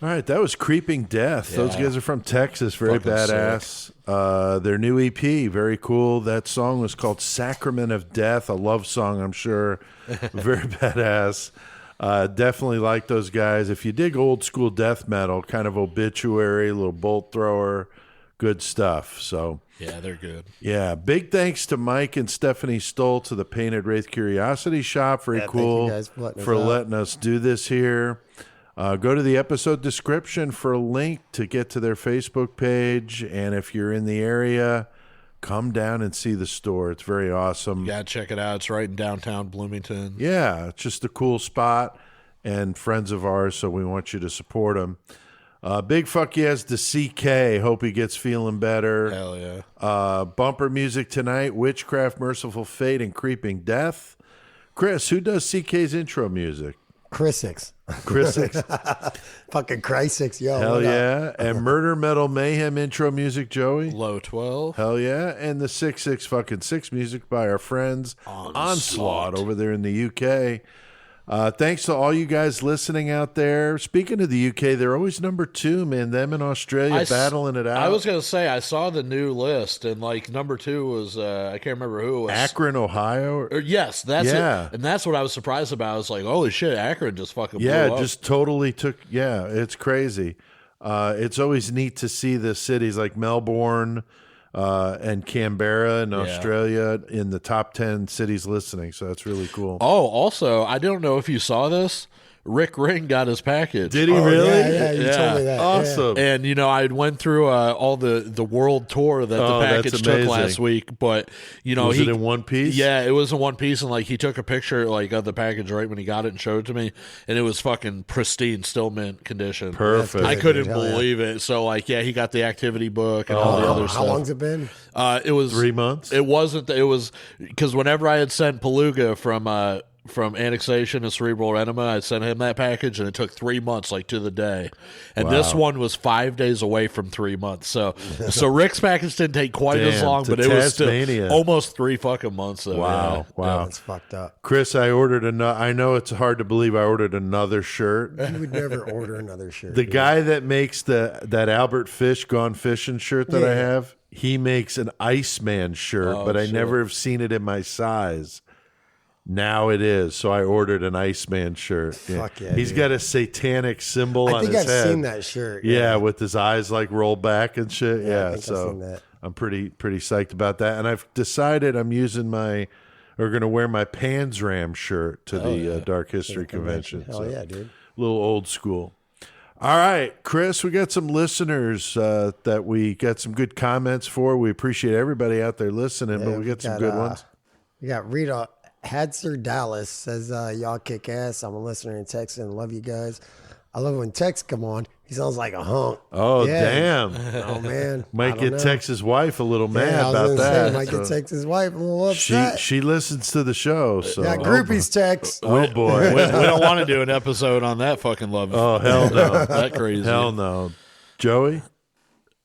All right, that was Creeping Death. Those guys are from Texas, very Fucking badass. Their new EP, very cool. That song was called Sacrament of Death, a love song, I'm sure. Very badass. Definitely like those guys. If you dig old school death metal, kind of Obituary, a little Bolt Thrower, good stuff. So Yeah, they're good. yeah, big thanks to Mike and Stephanie Stoltz of the Painted Wraith Curiosity Shoppe. Very cool thank you guys for letting us do this here. Go to the episode description for a link to get to their Facebook page. And if you're in the area, come down and see the store. It's very awesome. You gotta check it out. It's right in downtown Bloomington. Yeah, it's just a cool spot and friends of ours, so we want you to support them. Big fuck yes to CK. Hope he gets feeling better. Hell yeah. Bumper music tonight, Witchcraft, Merciful Fate, and Creeping Death. Chris, who does CK's intro music? Chris Chris fucking Christ, yo. Hell yeah. And Murder Metal Mayhem intro music, Joey. Low 12. Hell yeah. And the 6 music by our friends Onslaught over there in the UK. Thanks to all you guys listening out there. Speaking of the UK, they're always number 2, man. Them in Australia battling it out. I was going to say, I saw the new list, and like number 2 was, I can't remember who it was. Akron, Ohio. Yes, that's it. And that's what I was surprised about. I was like, holy shit, Akron just fucking blew up. Just totally took, it's crazy. It's always neat to see the cities like Melbourne and Canberra in Australia in the top 10 cities listening. So that's really cool. Oh, also, I don't know if you saw this. Rick Ring got his package. Did he really? Yeah, you told me that. Awesome. And, I went through all the world tour that the package took last week. But, was it in one piece? Yeah, it was in one piece. And, he took a picture, of the package right when he got it and showed it to me. And it was fucking pristine, still mint condition. Perfect. I couldn't believe it. So, he got the activity book and all the other stuff. How long's it been? It was 3 months? It wasn't. It was because whenever I had sent Paluga from Annexation and Cerebral Enema, I sent him that package, and it took 3 months, to the day. And this one was 5 days away from 3 months. So Rick's package didn't take quite as long, but it was still almost 3 fucking months. Though. Wow. That's fucked up. Chris, I ordered I know it's hard to believe I ordered another shirt. You would never order another shirt. The guy that makes that Albert Fish Gone Fishing shirt that I have, he makes an Iceman shirt, but I never have seen it in my size. Now it is. So I ordered an Iceman shirt. Fuck yeah. He's got a satanic symbol on his head. I think I've seen that shirt. Yeah, with his eyes rolled back and shit. Yeah, I think I've seen that. I'm pretty psyched about that. And I've decided I'm going to wear my Panzram shirt to the Dark History Convention. Hell yeah, dude. A little old school. All right, Chris, we got some listeners that we got some good comments for. We appreciate everybody out there listening, but we got some good ones. We got Rita Hadser Dallas says, y'all kick ass. I'm a listener in Texas and love you guys. I love when Tex come on. He sounds like a hunk. Oh, damn. Oh, man. Might get Tex's wife a little mad about that. Might get Tex's wife a little upset. She listens to the show. So. Got groupies, Tex. Oh, boy. We don't want to do an episode on that fucking love. Oh, hell no. That crazy. Hell no. Joey?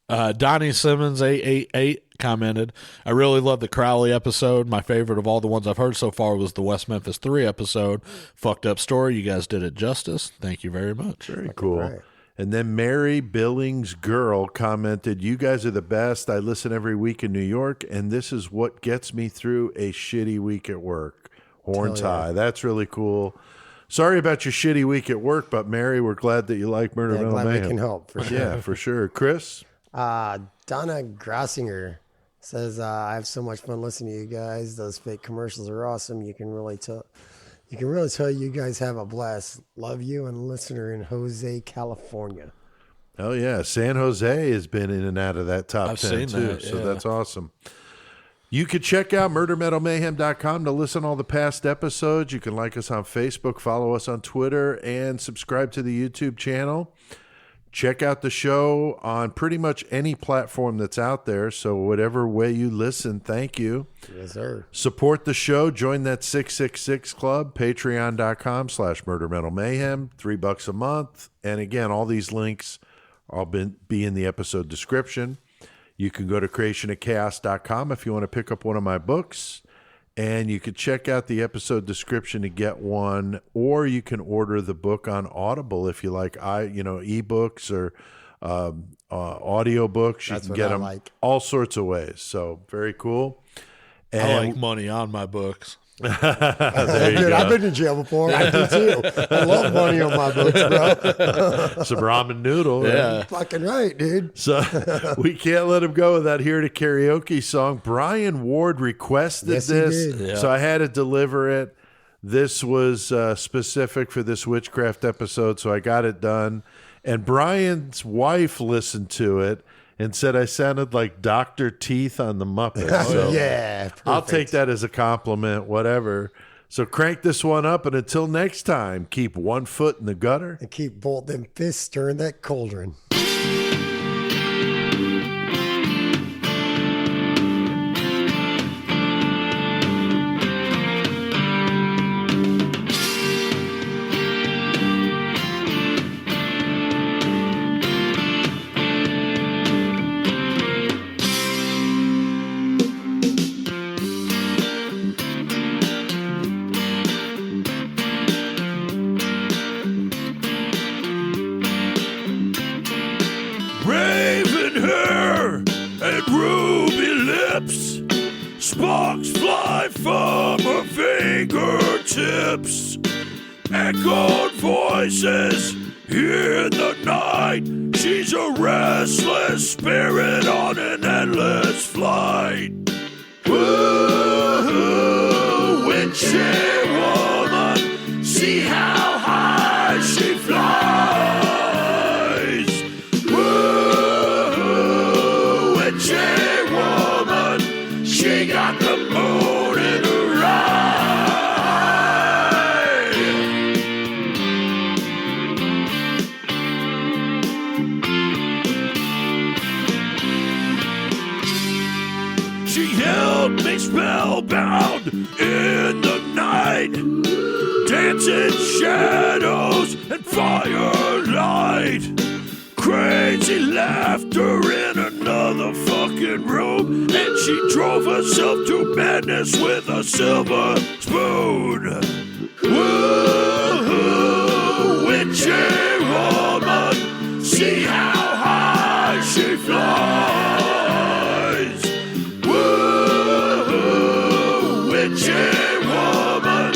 Donnie Simmons, 888, commented, I really love the Crowley episode. My favorite of all the ones I've heard so far was the West Memphis 3 episode. Fucked up story. You guys did it justice. Thank you very much. Very cool. And then Mary Billings Girl commented, you guys are the best. I listen every week in New York, and this is what gets me through a shitty week at work. Horns high. That's really cool. Sorry about your shitty week at work, but Mary, we're glad that you like Murder Metal Mayhem. Glad we can help. For sure. Yeah, for sure. Chris? Donna Grossinger says, I have so much fun listening to you guys. Those fake commercials are awesome. You can really tell you guys have a blast. Love you, and listener in Jose, California. Oh, yeah. San Jose has been in and out of that top 10, too. That, So that's awesome. You can check out murdermetalmayhem.com to listen to all the past episodes. You can like us on Facebook, follow us on Twitter, and subscribe to the YouTube channel. Check out the show on pretty much any platform that's out there. So whatever way you listen, thank you. Yes, sir. Support the show. Join that 666 Club, patreon.com/murdermetalmayhem, $3 a month. And again, all these links will be in the episode description. You can go to creationofchaos.com if you want to pick up one of my books, and you can check out the episode description to get one, or you can order the book on Audible if you like, ebooks or audio books. You can get them all sorts of ways. So very cool. And I like money on my books. There you Dude, go. I've been in jail before. I do too. I love money on my books, bro. Some ramen noodle. Yeah. Right? Fucking right, dude. So we can't let him go without hearing a karaoke song. Brian Ward requested Yes, he this, did. Yeah. so I had to deliver it. This was specific for this Witchcraft episode, so I got it done. And Brian's wife listened to it and said I sounded like Dr. Teeth on the Muppets. So Yeah, perfect. I'll take that as a compliment, whatever. So crank this one up, and until next time, keep one foot in the gutter. And keep both them fists stirring that cauldron. Raven hair and ruby lips, sparks fly from her fingertips. Echoed voices in the night. She's a restless spirit on an endless flight. Woo, witchy woman, see how high she flies. Woo, witchy woman, she got the moon in her eye. She held me spellbound in the night, dancing shadows and firelight. Crazy laughter in another fucking room, and she drove herself to madness with a silver spoon. Woo, witchy woman, see how high she flies. Woo, witchy woman,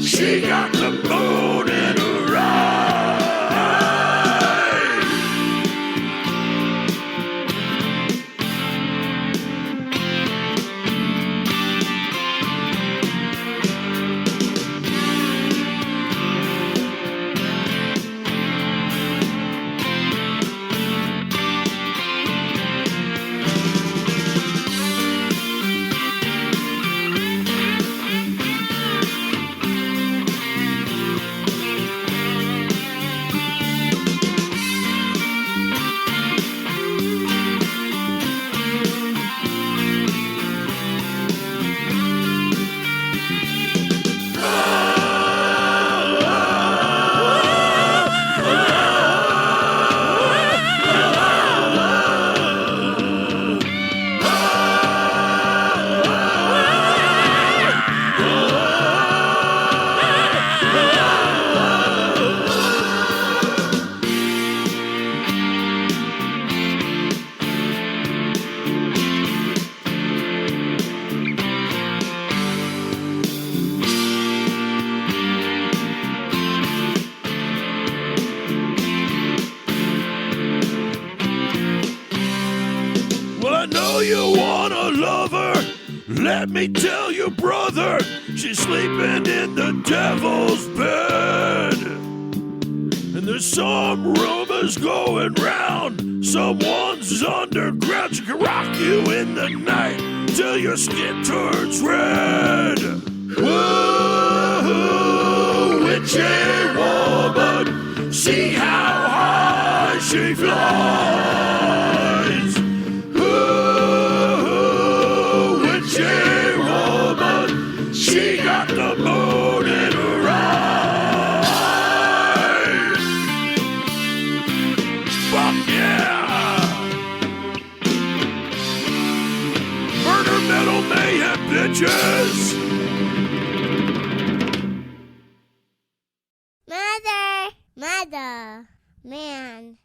she got the moon in her eye. Let me tell you, brother, she's sleeping in the devil's bed. And there's some rumors going round. Someone's underground. She can rock you in the night till your skin turns red. Whoa, witchy woman, see how high she flies. Whoa, witchy woman, she got the moon in her eye. Fuck yeah! Murder Metal Mayhem, bitches! Mother, man.